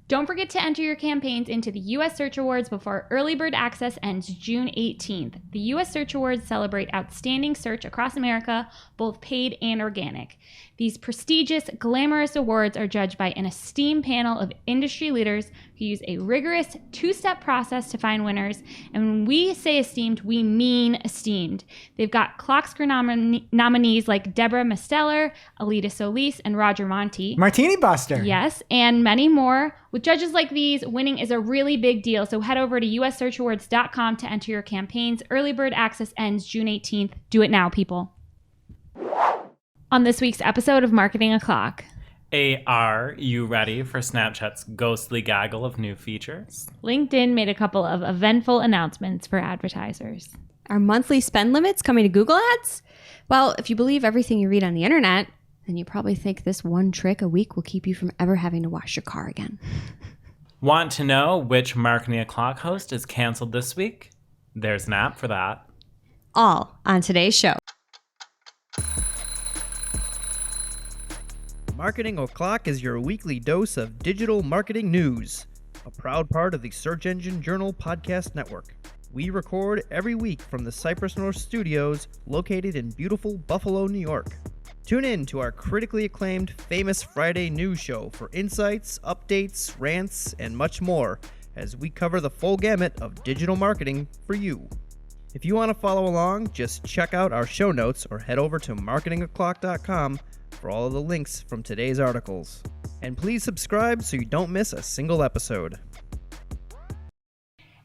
Don't forget to enter your campaigns into the U.S. Search Awards before early bird access ends June 18th. The U.S. Search Awards celebrate outstanding search across America, both paid and organic. These prestigious, glamorous awards are judged by an esteemed panel of industry leaders who use a rigorous two-step process to find winners. And when we say esteemed, we mean esteemed. They've got Clockscrew nominees like Deborah Misteller, Alita Solis, and Roger Monti. Martini Buster. Yes, and many more. With judges like these, winning is a really big deal. So head over to ussearchawards.com to enter your campaigns. Early bird access ends June 18th. Do it now, people. On this week's episode of Marketing O'Clock. Are you ready for Snapchat's ghostly gaggle of new features? LinkedIn made a couple of eventful announcements for advertisers. Are monthly spend limits coming to Google Ads? Well, if you believe everything you read on the internet, then you probably think this one trick a week will keep you from ever having to wash your car again. Want to know which Marketing O'Clock host is canceled this week? There's an app for that. All on today's show. Marketing O'Clock is your weekly dose of digital marketing news, a proud part of the Search Engine Journal Podcast Network. We record every week from the Cypress North Studios located in beautiful Buffalo, New York. Tune in to our critically acclaimed Famous Friday news show for insights, updates, rants, and much more as we cover the full gamut of digital marketing for you. If you want to follow along, just check out our show notes or head over to marketingoclock.com for all of the links from today's articles. And please subscribe so you don't miss a single episode.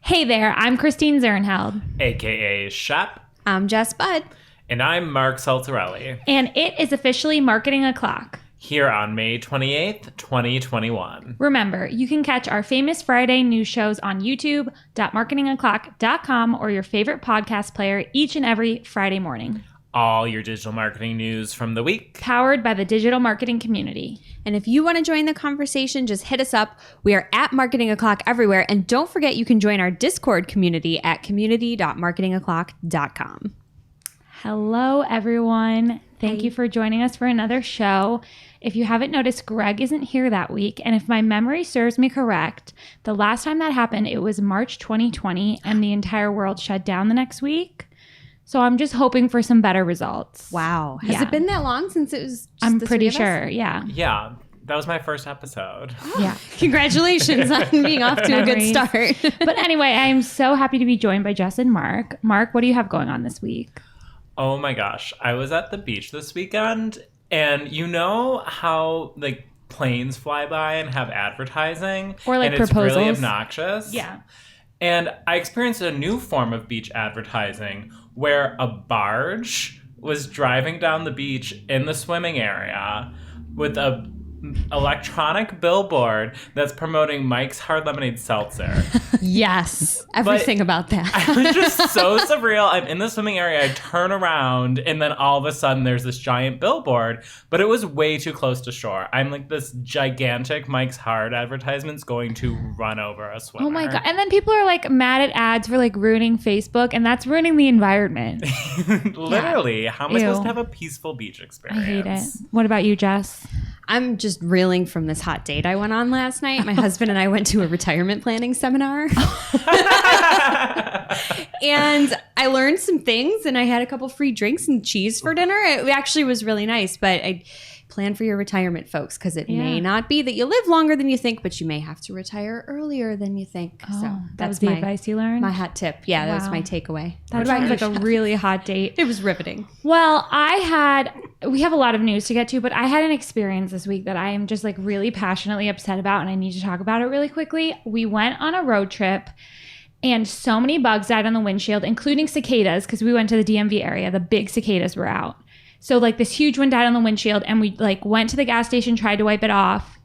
Hey there, I'm Christine Zernheld. AKA Shep. I'm Jess Budd. And I'm Mark Saltarelli. And it is officially Marketing O'Clock. Here on May 28th, 2021. Remember, you can catch our Famous Friday news shows on youtube.marketingoclock.com or your favorite podcast player each and every Friday morning. All your digital marketing news from the week. Powered by the digital marketing community. And if you want to join the conversation, just hit us up. We are at Marketing O'Clock everywhere. And don't forget you can join our Discord community at community.marketingoclock.com. Hello, everyone. Thank you for joining us for another show. If you haven't noticed, Greg isn't here that week. And if my memory serves me correct, the last time that happened, it was March 2020 and the entire world shut down the next week. So I'm just hoping for some better results. Wow. Has it been that long since it was just I'm the pretty three of us? sure. Yeah. Yeah, that was my first episode. Yeah. Congratulations on being off to a good start. But anyway, I am so happy to be joined by Jess and Mark. Mark, what do you have going on this week? Oh my gosh. I was at the beach this weekend, and you know how like planes fly by and have advertising? Or like and proposals. It's really obnoxious. Yeah. And I experienced a new form of beach advertising where a barge was driving down the beach in the swimming area with a electronic billboard that's promoting Mike's Hard Lemonade Seltzer. Yes. Everything about that. It was just so surreal. I'm in the swimming area. I turn around and then all of a sudden there's this giant billboard, but it was way too close to shore. I'm like, this gigantic Mike's Hard advertisement's going to run over a swimmer. Oh my God. And then people are like mad at ads for like ruining Facebook, and that's ruining the environment. Literally. How am I supposed Ew. to have a peaceful beach experience? I hate it. What about you, Jess? I'm just reeling from this hot date I went on last night. My husband and I went to a retirement planning seminar. And I learned some things, and I had a couple free drinks and cheese for dinner. It actually was really nice, but I plan for your retirement, folks, because it may not be that you live longer than you think, but you may have to retire earlier than you think. Oh, so that was the advice you learned? My hot tip. Yeah, that was Wow. my takeaway. That sounds like a really hot date. It was riveting. Well, we have a lot of news to get to, but I had an experience this week that I am just like really passionately upset about, and I need to talk about it really quickly. We went on a road trip, and so many bugs died on the windshield, including cicadas, because we went to the DMV area. The big cicadas were out. So like this huge one died on the windshield, and we like went to the gas station, tried to wipe it off.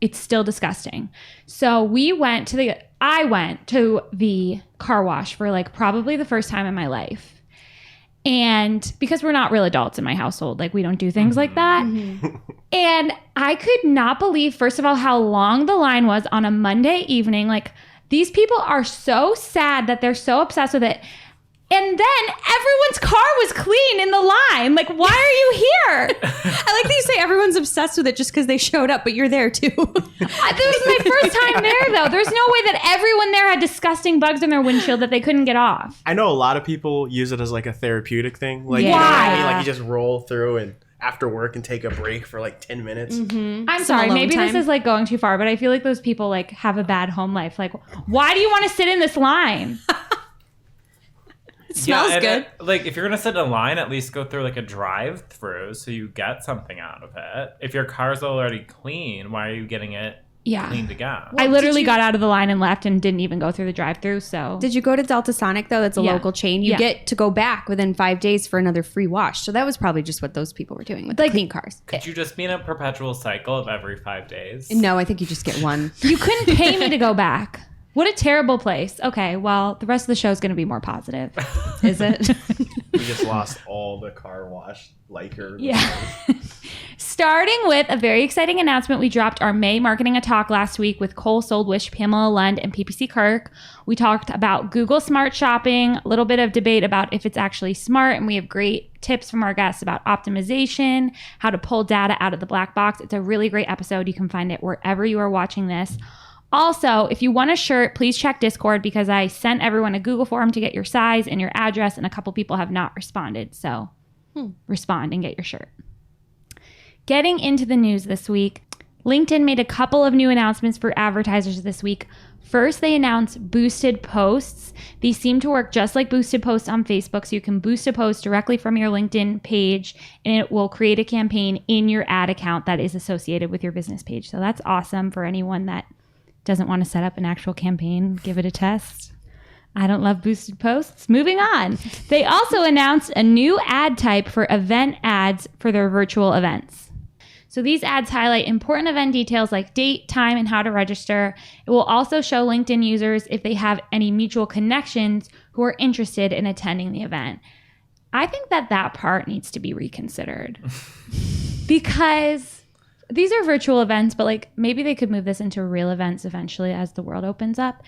It's still disgusting. So I went to the car wash for like probably the first time in my life. And because we're not real adults in my household, like we don't do things like that. And I could not believe, first of all, how long the line was on a Monday evening. Like these people are so sad that they're so obsessed with it. And then everyone's car was clean in the line. Like, why are you here? I like that you say everyone's obsessed with it just because they showed up, but you're there too. This was my first time there, though. There's no way that everyone there had disgusting bugs in their windshield that they couldn't get off. I know a lot of people use it as like a therapeutic thing. Like, Yeah. you know what I mean? Like, you just roll through and after work and take a break for like 10 minutes. I'm sorry, maybe this is like going too far, but I feel like those people like have a bad home life. Like, why do you want to sit in this line? It smells good. Like, if you're going to sit in a line, at least go through like a drive-through so you get something out of it. If your car's already clean, why are you getting it cleaned again? I literally got out of the line and left and didn't even go through the drive-through. So Did you go to Delta Sonic, though? That's a local chain. You get to go back within 5 days for another free wash. So that was probably just what those people were doing with the clean cars. Could you just be in a perpetual cycle of every 5 days? No, I think you just get one. You couldn't pay me to go back. What a terrible place. Okay, well, the rest of the show is going to be more positive. Is it? We just lost all the car wash likers. Yeah. Starting with a very exciting announcement, we dropped our May Marketing a Talk last week with Cole Soldwish, Pamela Lund, and PPC Kirk. We talked about Google Smart Shopping, a little bit of debate about if it's actually smart, and we have great tips from our guests about optimization, how to pull data out of the black box. It's a really great episode. You can find it wherever you are watching this. Also, if you want a shirt, please check Discord because I sent everyone a Google form to get your size and your address, and a couple people have not responded. So respond and get your shirt. Getting into the news this week, LinkedIn made a couple of new announcements for advertisers this week. First, they announced boosted posts. These seem to work just like boosted posts on Facebook. So you can boost a post directly from your LinkedIn page, and it will create a campaign in your ad account that is associated with your business page. So that's awesome for anyone that doesn't want to set up an actual campaign. Give it a test. I don't love boosted posts. Moving on. They also announced a new ad type for event ads for their virtual events. So these ads highlight important event details like date, time, and how to register. It will also show LinkedIn users if they have any mutual connections who are interested in attending the event. I think that part needs to be reconsidered because these are virtual events, but like maybe they could move this into real events eventually as the world opens up.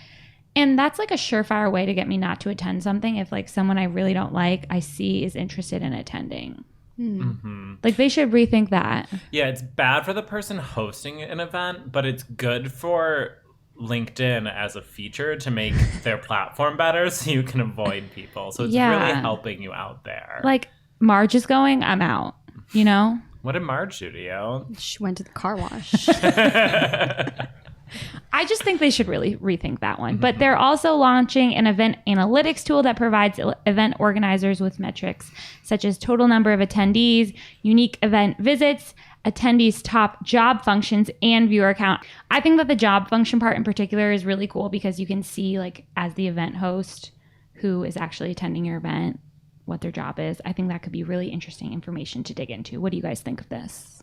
And that's like a surefire way to get me not to attend something if like someone I really don't like, I see is interested in attending. Like they should rethink that. Yeah, it's bad for the person hosting an event, but it's good for LinkedIn as a feature to make their platform better so you can avoid people. So it's really helping you out there. Like Marge is going, I'm out, you know? What did Marge do to you? She went to the car wash. I just think they should really rethink that one. But they're also launching an event analytics tool that provides event organizers with metrics such as total number of attendees, unique event visits, attendees' top job functions, and viewer count. I think that the job function part in particular is really cool because you can see, like, as the event host, who is actually attending your event, what their job is. I think that could be really interesting information to dig into. What do you guys think of this?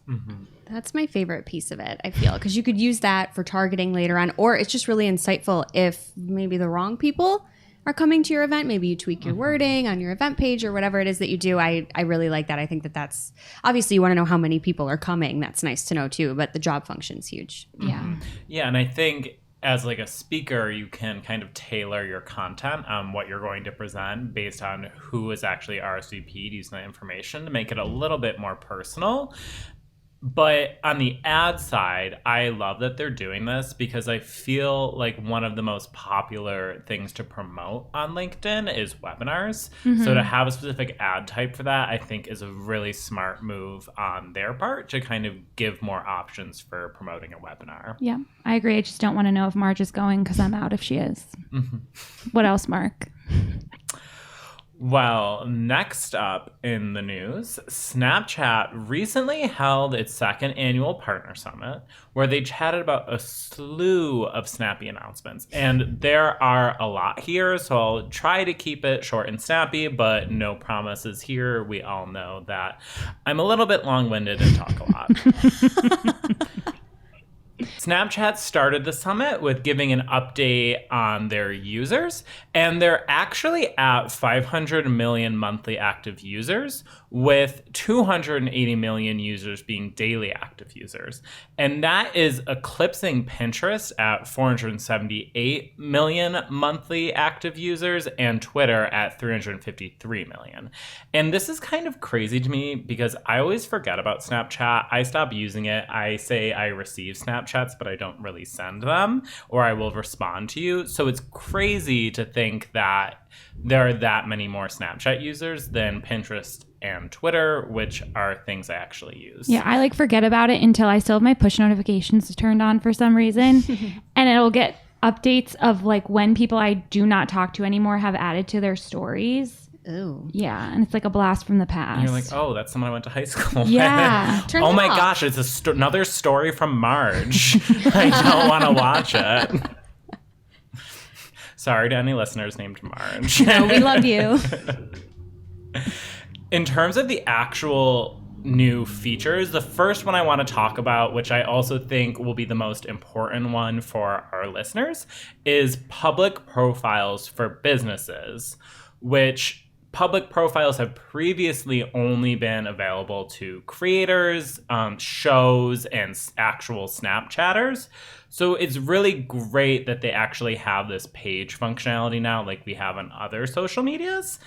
That's my favorite piece of it, I feel, because you could use that for targeting later on, or it's just really insightful if maybe the wrong people are coming to your event. Maybe you tweak your wording on your event page or whatever it is that you do. I really like that. I think that's obviously you want to know how many people are coming. That's nice to know too, but the job function's huge. Yeah, and I think as like a speaker, you can kind of tailor your content on what you're going to present based on who is actually RSVP'd using the information to make it a little bit more personal. But on the ad side, I love that they're doing this because I feel like one of the most popular things to promote on LinkedIn is webinars. So to have a specific ad type for that, I think is a really smart move on their part to kind of give more options for promoting a webinar. Yeah, I agree. I just don't want to know if Marge is going because I'm out if she is. What else, Mark? Well, next up in the news, Snapchat recently held its second annual Partner Summit where they chatted about a slew of snappy announcements. And there are a lot here, so I'll try to keep it short and snappy, but no promises here. We all know that I'm a little bit long-winded and talk a lot. Snapchat started the summit with giving an update on their users, and they're actually at 500 million monthly active users, with 280 million users being daily active users. And that is eclipsing Pinterest at 478 million monthly active users and Twitter at 353 million. And this is kind of crazy to me because I always forget about Snapchat. I stop using it. I say I receive Snapchats, but I don't really send them, or I will respond to you. So it's crazy to think that there are that many more Snapchat users than Pinterest and Twitter, which are things I actually use. Yeah, I forget about it until I still have my push notifications turned on for some reason. And it'll get updates of when people I do not talk to anymore have added to their stories. Ooh. Yeah, and it's like a blast from the past. And you're like, oh, that's someone I went to high school with. Yeah. Oh my gosh, it's another story from Marge. I don't want to watch it. Sorry to any listeners named Marge. No, we love you. In terms of the actual new features, the first one I want to talk about, which I also think will be the most important one for our listeners, is public profiles for businesses, which public profiles have previously only been available to creators, shows, and actual Snapchatters. So it's really great that they actually have this page functionality now, like we have on other social medias.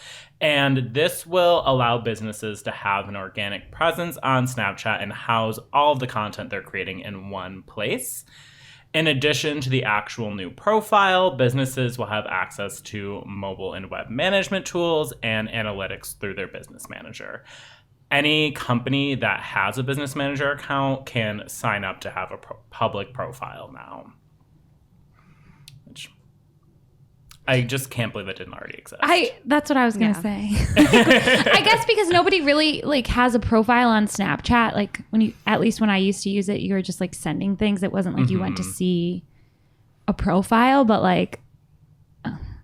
And this will allow businesses to have an organic presence on Snapchat and house all of the content they're creating in one place. In addition to the actual new profile, businesses will have access to mobile and web management tools and analytics through their business manager. Any company that has a business manager account can sign up to have a public profile now. Which I just can't believe it didn't already exist. That's what I was going to say. I guess because nobody really has a profile on Snapchat. At least when I used to use it, you were just sending things. It wasn't you went to see a profile, but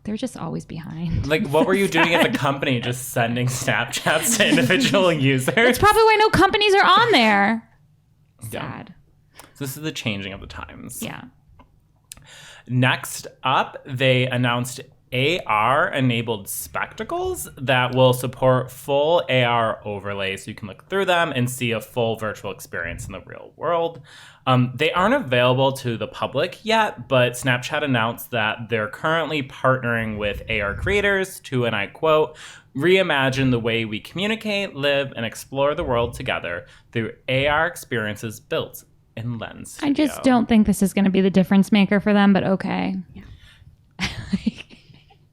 they're just always behind. What were you doing as a company, just sending Snapchats to individual users? That's probably why no companies are on there. Sad. So this is the changing of the times. Yeah. Next up, they announced AR-enabled spectacles that will support full AR overlays, so you can look through them and see a full virtual experience in the real world. They aren't available to the public yet, but Snapchat announced that they're currently partnering with AR creators to, and I quote, reimagine the way we communicate, live, and explore the world together through AR experiences built in Lens Studio. I just don't think this is going to be the difference maker for them, but okay. Yeah.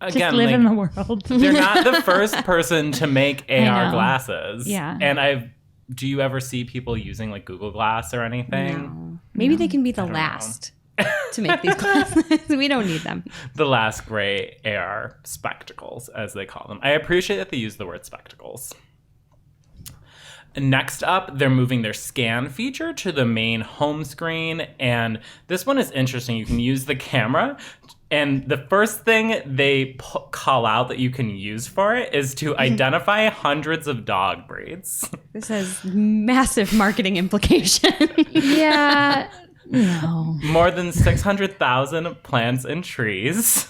Just Again, live in the world. They're not the first person to make AR know. glasses. Yeah. And do you ever see people using Google Glass or anything? No. Maybe they can be the last to make these glasses. We don't need them. The last great AR spectacles, as they call them. I appreciate that they use the word spectacles. Next up, they're moving their scan feature to the main home screen. And this one is interesting. You can use the camera. And the first thing they call out that you can use for it is to identify hundreds of dog breeds. This has massive marketing implication. Yeah. No. More than 600,000 plants and trees.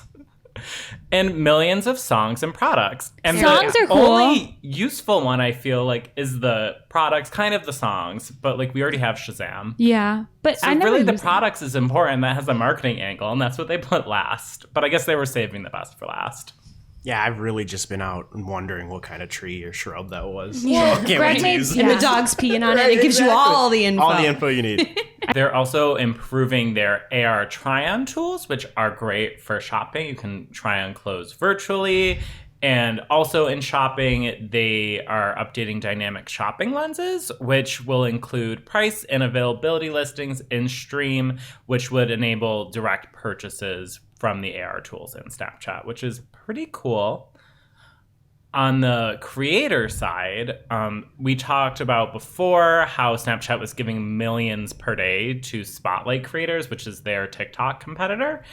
And millions of songs and products. And Songs the are cool. only useful one I feel is the products, kind of the songs, but we already have Shazam. Yeah. But So I never really the used products is important. That has a marketing angle, and that's what they put last. But I guess they were saving the best for last. Yeah, I've really just been out and wondering what kind of tree or shrub that was. Yeah. So I can't Greg wait to made- use it. And the dog's peeing on it. It gives you all the info. All the info you need. They're also improving their AR try-on tools, which are great for shopping. You can try on clothes virtually. And also in shopping, they are updating dynamic shopping lenses, which will include price and availability listings in stream, which would enable direct purchases from the AR tools in Snapchat, which is pretty cool. On the creator side, we talked about before how Snapchat was giving millions per day to Spotlight creators, which is their TikTok competitor.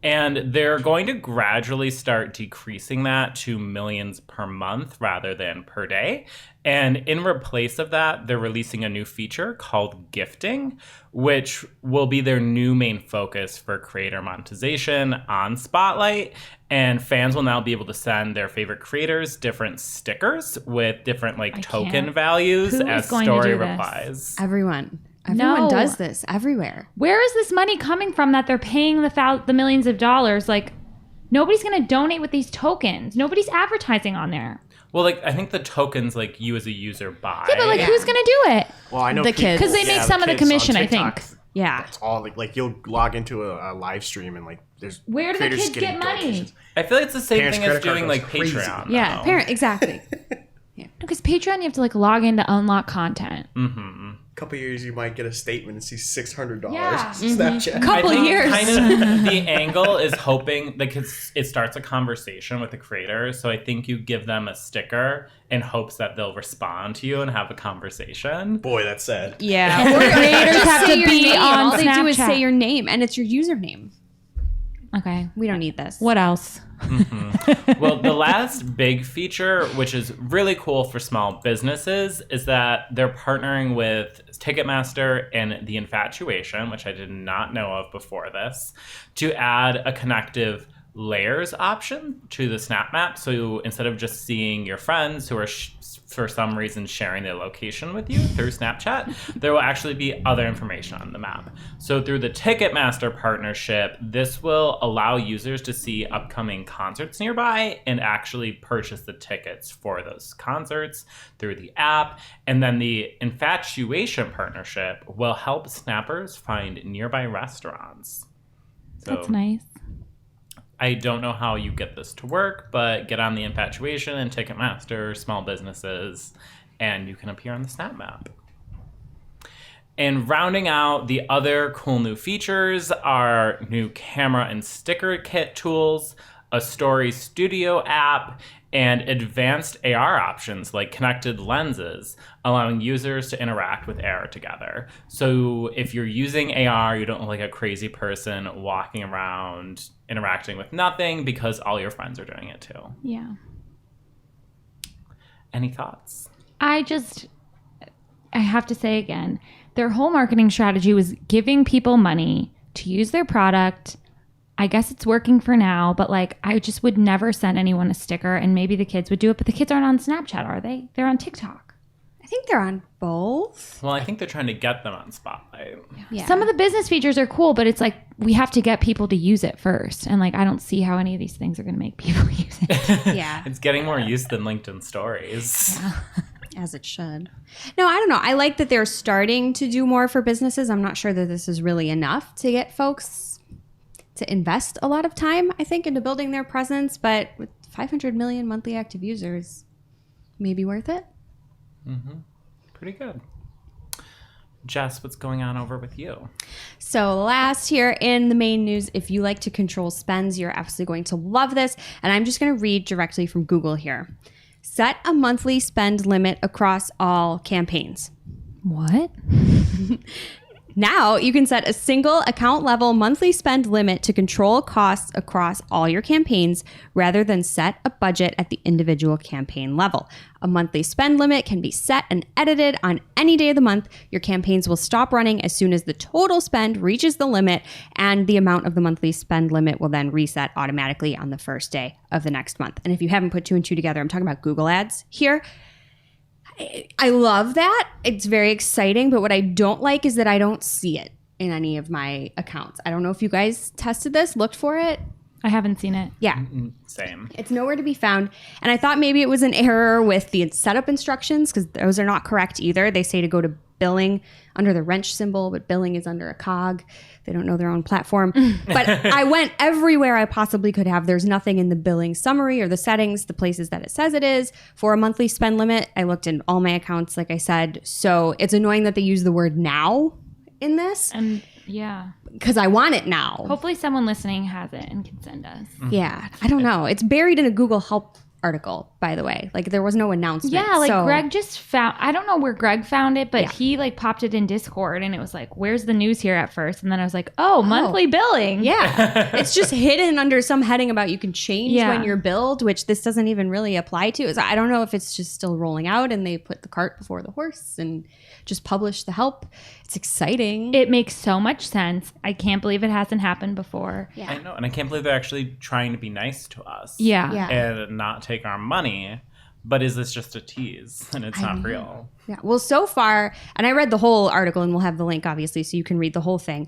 And they're going to gradually start decreasing that to millions per month rather than per day. And in replace of that, they're releasing a new feature called gifting, which will be their new main focus for creator monetization on Spotlight. And fans will now be able to send their favorite creators different stickers with different token values Who as is going to story do this? replies. Everyone No. does this everywhere. Where is this money coming from that they're paying the millions of dollars? Like, nobody's going to donate with these tokens. Nobody's advertising on there. Well, I think the tokens you as a user buy. Yeah, but who's going to do it? Well, I know The kids. Because they make some of the kids on commission, I TikTok, think. Yeah. It's all you'll log into a live stream and there's Where do the creators kids getting get money? donations. I feel like it's the same Parents' thing as credit card doing goes crazy. Patreon. Yeah, though. parent, exactly. Because Patreon, you have to log in to unlock content. Mm-hmm. Couple years you might get a statement and see $600 Yeah. Snapchat. Couple I think years. kind of the angle is hoping because it starts a conversation with the creator. So I think you give them a sticker in hopes that they'll respond to you and have a conversation. Boy, that's sad. Yeah. And the creators have Say to your be name. on All they do is Snapchat. say your name, and it's your username. Okay. We don't need this. What else? Well, the last big feature, which is really cool for small businesses, is that they're partnering with Ticketmaster and The Infatuation, which I did not know of before this, to add a connective layers option to the Snap Map. So instead of just seeing your friends who are for some reason sharing their location with you through Snapchat, there will actually be other information on the map. So through the Ticketmaster partnership, this will allow users to see upcoming concerts nearby and actually purchase the tickets for those concerts through the app. And then the Infatuation partnership will help snappers find nearby restaurants. So That's nice. I don't know how you get this to work, but get on the Infatuation and Ticketmaster, small businesses, and you can appear on the Snap Map. And rounding out the other cool new features are new camera and sticker kit tools, a Story Studio app, and advanced AR options like connected lenses, allowing users to interact with AR together. So if you're using AR, you don't look like a crazy person walking around interacting with nothing because all your friends are doing it too. Yeah. Any thoughts? I have to say again, their whole marketing strategy was giving people money to use their product. I guess it's working for now, but I just would never send anyone a sticker, and maybe the kids would do it, but the kids aren't on Snapchat, are they? They're on TikTok. I think they're on both. Well, I think they're trying to get them on Spotlight. Yeah. Some of the business features are cool, but it's we have to get people to use it first. And I don't see how any of these things are going to make people use it. Yeah. It's getting more use than LinkedIn Stories. As it should. No, I don't know. I like that they're starting to do more for businesses. I'm not sure that this is really enough to get folks to invest a lot of time, I think, into building their presence. But with 500 million monthly active users, maybe worth it. Mm-hmm. Pretty good. Jess, what's going on over with you? So last here in the main news, if you like to control spends, you're absolutely going to love this. And I'm just going to read directly from Google here. Set a monthly spend limit across all campaigns. What? Now you can set a single account level monthly spend limit to control costs across all your campaigns rather than set a budget at the individual campaign level. A monthly spend limit can be set and edited on any day of the month. Your campaigns will stop running as soon as the total spend reaches the limit, and the amount of the monthly spend limit will then reset automatically on the first day of the next month. And if you haven't put two and two together, I'm talking about Google Ads here. I love that. It's very exciting, but what I don't like is that I don't see it in any of my accounts. I don't know if you guys tested this, looked for it. I haven't seen it. Yeah. Same. It's nowhere to be found. And I thought maybe it was an error with the setup instructions because those are not correct either. They say to go to billing under the wrench symbol, but billing is under a cog. They don't know their own platform. But I went everywhere I possibly could have. There's nothing in the billing summary or the settings, the places that it says it is for a monthly spend limit. I looked in all my accounts, like I said. So it's annoying that they use the word now in this And yeah. because I want it now. Hopefully someone listening has it and can send us. Yeah. I don't know. It's buried in a Google Help article, by the way. Like there was no announcement. Yeah, like so, Greg just found, I don't know where Greg found it, but Yeah. he like popped it in Discord and it was like, where's the news here at first? And then I was like, oh, monthly billing. Yeah. It's just hidden under some heading about you can change Yeah. when you're billed, which this doesn't even really apply to. So I don't know if it's just still rolling out and they put the cart before the horse and just publish the help. It's exciting. It makes so much sense. I can't believe it hasn't happened before. Yeah. I know, and I can't believe they're actually trying to be nice to us. Yeah. Yeah. And not take our money. But is this just a tease and it's not know. real? Yeah. Well, so far, and I read the whole article and we'll have the link obviously so you can read the whole thing.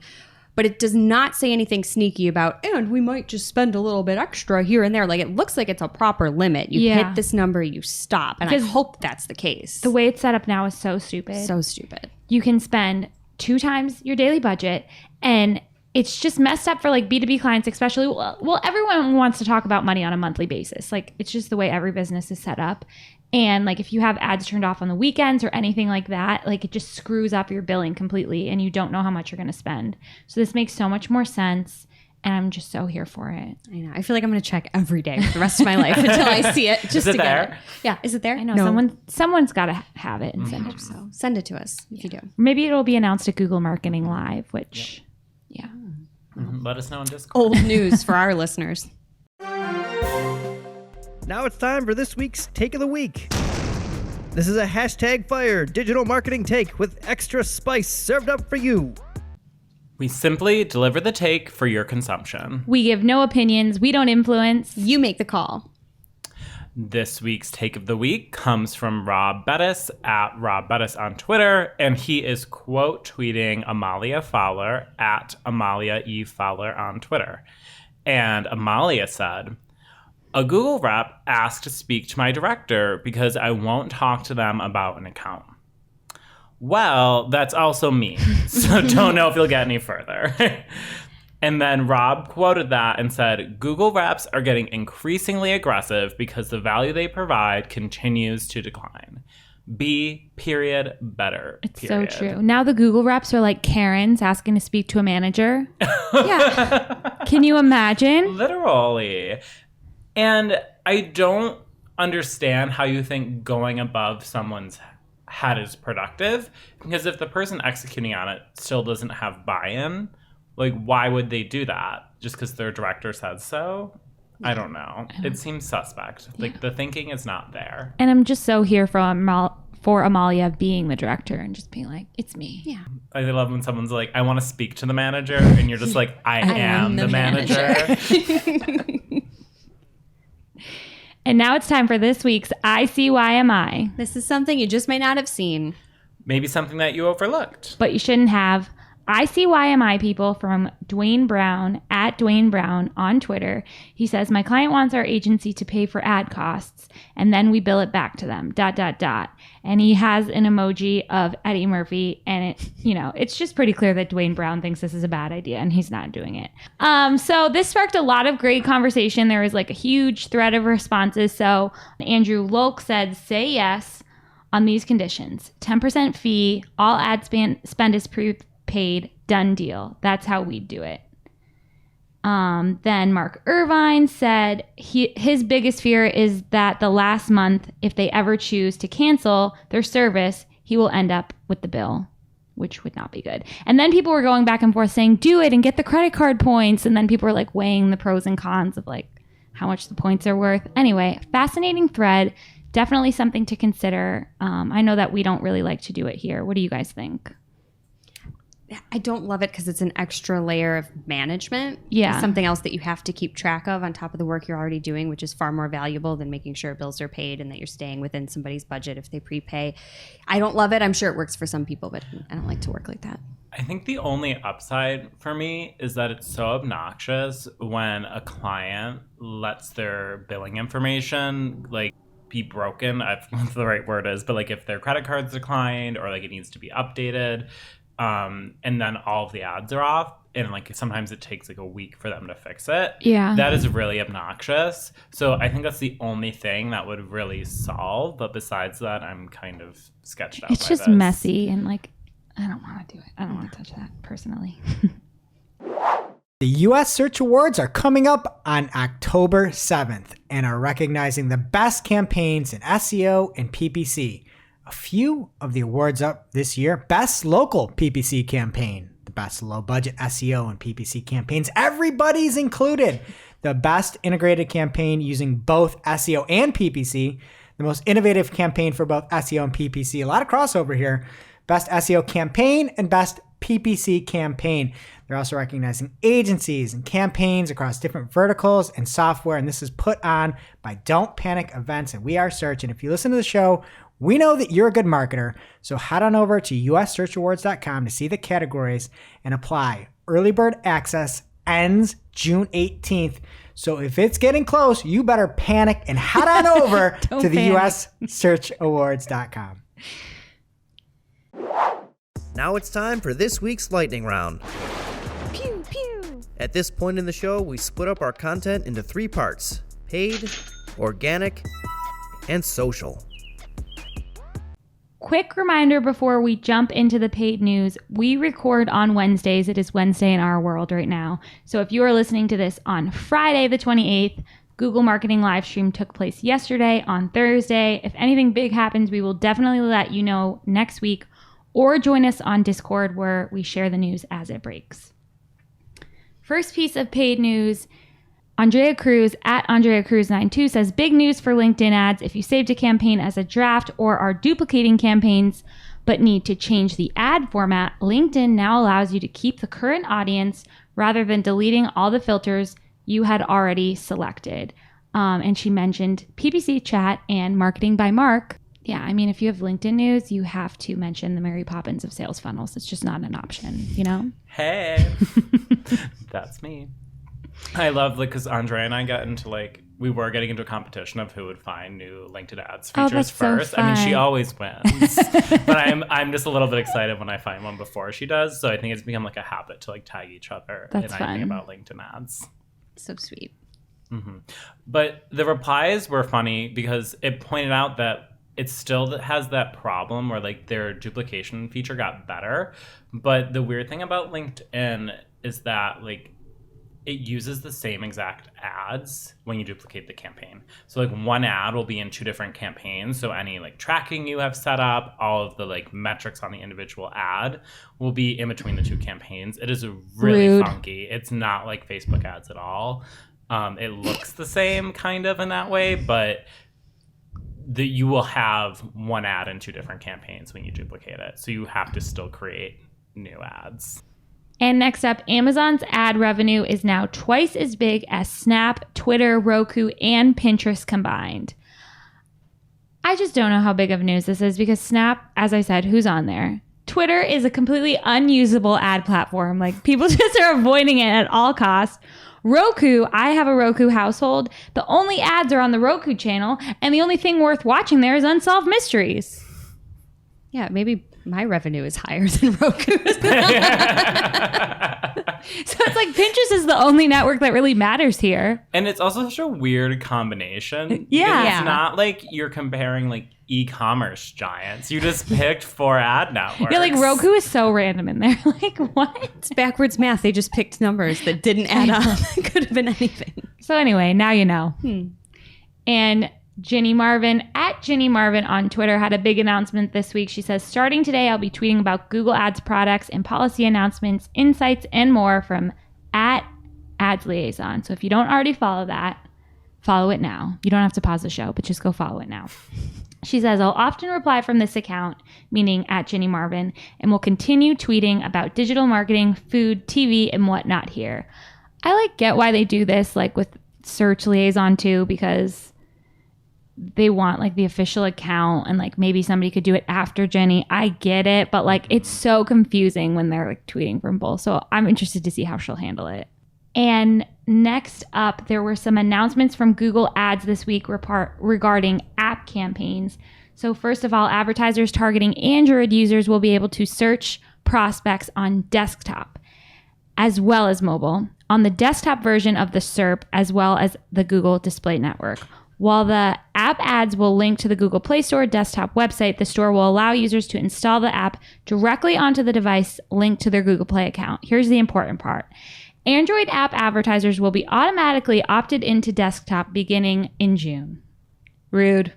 But it does not say anything sneaky about, and we might just spend a little bit extra here and there. Like it looks like it's a proper limit. You Yeah. hit this number, you stop. And Because I hope that's the case. The way it's set up now is so stupid. So stupid. You can spend 2 times your daily budget, and it's just messed up for like B2B clients, especially. Well, everyone wants to talk about money on a monthly basis. Like it's just the way every business is set up. And like if you have ads turned off on the weekends or anything like that, like it just screws up your billing completely and you don't know how much you're going to spend. So this makes so much more sense. And I'm just so here for it. I know. I feel like I'm going to check every day for the rest of my life until I see it. Just it to get there? it. Yeah. Is it there? I know someone's got to have it and send it. So send it to us if you do. Maybe it'll be announced at Google Marketing Live, which, yeah. Mhm. Let us know in Discord. Old news for our listeners. Now it's time for this week's Take of the Week. This is a #fire digital marketing take with extra spice served up for you. We simply deliver the take for your consumption. We give no opinions. We don't influence. You make the call. This week's take of the week comes from Rob Bettis at Rob Bettis on Twitter, and he is quote tweeting Amalia Fowler at Amalia E. Fowler on Twitter. And Amalia said, "A Google rep asked to speak to my director because I won't talk to them about an account." Well, that's also me, so don't know if you'll get any further. And then Rob quoted that and said, "Google reps are getting increasingly aggressive because the value they provide continues to decline. Be period better. It's period." so true. Now the Google reps are like Karens asking to speak to a manager. Yeah. Can you imagine? Literally. And I don't understand how you think going above someone's head is productive, because if the person executing on it still doesn't have buy-in, like why would they do that? Just because their director said so? I don't know. It seems suspect. Like the thinking is not there. And I'm just so here for Amalia being the director and just being like, it's me. Yeah. I love when someone's like, "I want to speak to the manager," and you're just like, I am the manager. And now it's time for this week's ICYMI. This is something you just may not have seen. Maybe something that you overlooked. But you shouldn't have. ICYMI people from Dwayne Brown at Dwayne Brown on Twitter. He says, "My client wants our agency to pay for ad costs and then we bill it back to them, ... And he has an emoji of Eddie Murphy, and it's just pretty clear that Dwayne Brown thinks this is a bad idea and he's not doing it. So this sparked a lot of great conversation. There was like a huge thread of responses. So Andrew Lolk said, "Say yes on these conditions. 10% fee, all ad spend is prepaid, done deal. That's how we'd do it." Then Mark Irvine said his biggest fear is that the last month, if they ever choose to cancel their service, he will end up with the bill, which would not be good. And then people were going back and forth saying, "Do it and get the credit card points." And then people were like weighing the pros and cons of like how much the points are worth. Anyway, fascinating thread. Definitely something to consider. I know that we don't really like to do it here. What do you guys think? I don't love it because it's an extra layer of management. Yeah. It's something else that you have to keep track of on top of the work you're already doing, which is far more valuable than making sure bills are paid and that you're staying within somebody's budget if they prepay. I don't love it. I'm sure it works for some people, but I don't like to work like that. I think the only upside for me is that it's so obnoxious when a client lets their billing information like be broken. I don't know what the right word is, but like if their credit card's declined or like it needs to be updated, and then all of the ads are off, and like sometimes it takes like a week for them to fix it. Yeah. That is really obnoxious. So I think that's the only thing that would really solve. But besides that, I'm kind of sketched out. It's by just this. messy and like I don't want to do it. I don't want to touch that personally. The U.S. Search Awards are coming up on October 7th and are recognizing the best campaigns in SEO and PPC. A few of the awards up this year: Best Local PPC Campaign, the Best Low Budget SEO and PPC Campaigns. Everybody's included. The Best Integrated Campaign using both SEO and PPC. The Most Innovative Campaign for both SEO and PPC. A lot of crossover here. Best SEO Campaign and Best PPC Campaign. They're also recognizing agencies and campaigns across different verticals and software, and this is put on by Don't Panic Events and We Are Search. And if you listen to the show, we know that you're a good marketer, so head on over to ussearchawards.com to see the categories and apply. Early bird access ends June 18th, so if it's getting close, you better panic and head on over to the ussearchawards.com. Now it's time for this week's lightning round. Pew, pew. At this point in the show, we split up our content into 3 parts: paid, organic, and social. Quick reminder before we jump into the paid news, we record on Wednesdays. It is Wednesday in our world right now. So if you are listening to this on Friday the 28th, Google Marketing Livestream took place yesterday on Thursday. If anything big happens, we will definitely let you know next week, or join us on Discord where we share the news as it breaks. First piece of paid news, Andrea Cruz at Andrea Cruz 92 says, big news for LinkedIn ads. If you saved a campaign as a draft or are duplicating campaigns but need to change the ad format, LinkedIn now allows you to keep the current audience rather than deleting all the filters you had already selected. And she mentioned PPC chat and marketing by Mark. Yeah, I mean, if you have LinkedIn news, you have to mention the Mary Poppins of sales funnels. It's just not an option, you know? Hey, that's me. I love, like, because Andrea and I got into, like, we were getting into a competition of who would find new LinkedIn ads features that's first. so I mean, she fun. always wins, but I'm just a little bit excited when I find one before she does. So I think it's become like a habit to like tag each other That's in anything fun. about LinkedIn ads. So sweet. Mm-hmm. But the replies were funny because it pointed out that it still has that problem where like their duplication feature got better. But the weird thing about LinkedIn is that like it uses the same exact ads when you duplicate the campaign. So like one ad will be in 2 different campaigns. So any like tracking you have set up, all of the like metrics on the individual ad will be in between the 2 campaigns. It is really Rude. funky. It's not like Facebook ads at all. It looks the same kind of in that way, but you will have one ad in 2 different campaigns when you duplicate it. So you have to still create new ads. And next up, Amazon's ad revenue is now twice as big as Snap, Twitter, Roku, and Pinterest combined. I just don't know how big of news this is because Snap, as I said, who's on there? Twitter is a completely unusable ad platform. Like, people just are avoiding it at all costs. Roku, I have a Roku household. The only ads are on the Roku channel, and the only thing worth watching there is Unsolved Mysteries. Yeah, maybe my revenue is higher than Roku's. So it's like Pinterest is the only network that really matters here. And it's also such a weird combination. Yeah. Because it's not like you're comparing like e-commerce giants. You just picked 4 ad networks. Yeah, like Roku is so random in there. Like, what? It's backwards math. They just picked numbers that didn't add up. It could have been anything. So anyway, now you know. And Ginny Marvin at Ginny Marvin on Twitter had a big announcement this week. She says, starting today, I'll be tweeting about Google Ads products and policy announcements, insights, and more from at Ads Liaison. So if you don't already follow that, follow it now. You don't have to pause the show, but just go follow it now. She says, I'll often reply from this account, meaning at Ginny Marvin, and will continue tweeting about digital marketing, food, TV, and whatnot here. I like get why they do this, like with Search Liaison too, because they want like the official account and like maybe somebody could do it after Jenny. I get it, but like it's so confusing when they're like tweeting from both. So I'm interested to see how she'll handle it. And next up, there were some announcements from Google Ads this week regarding app campaigns. So first of all, advertisers targeting Android users will be able to search prospects on desktop as well as mobile on the desktop version of the SERP as well as the Google Display Network. While the app ads will link to the Google Play Store desktop website, the store will allow users to install the app directly onto the device linked to their Google Play account. Here's the important part. Android app advertisers will be automatically opted into desktop beginning in June. Rude.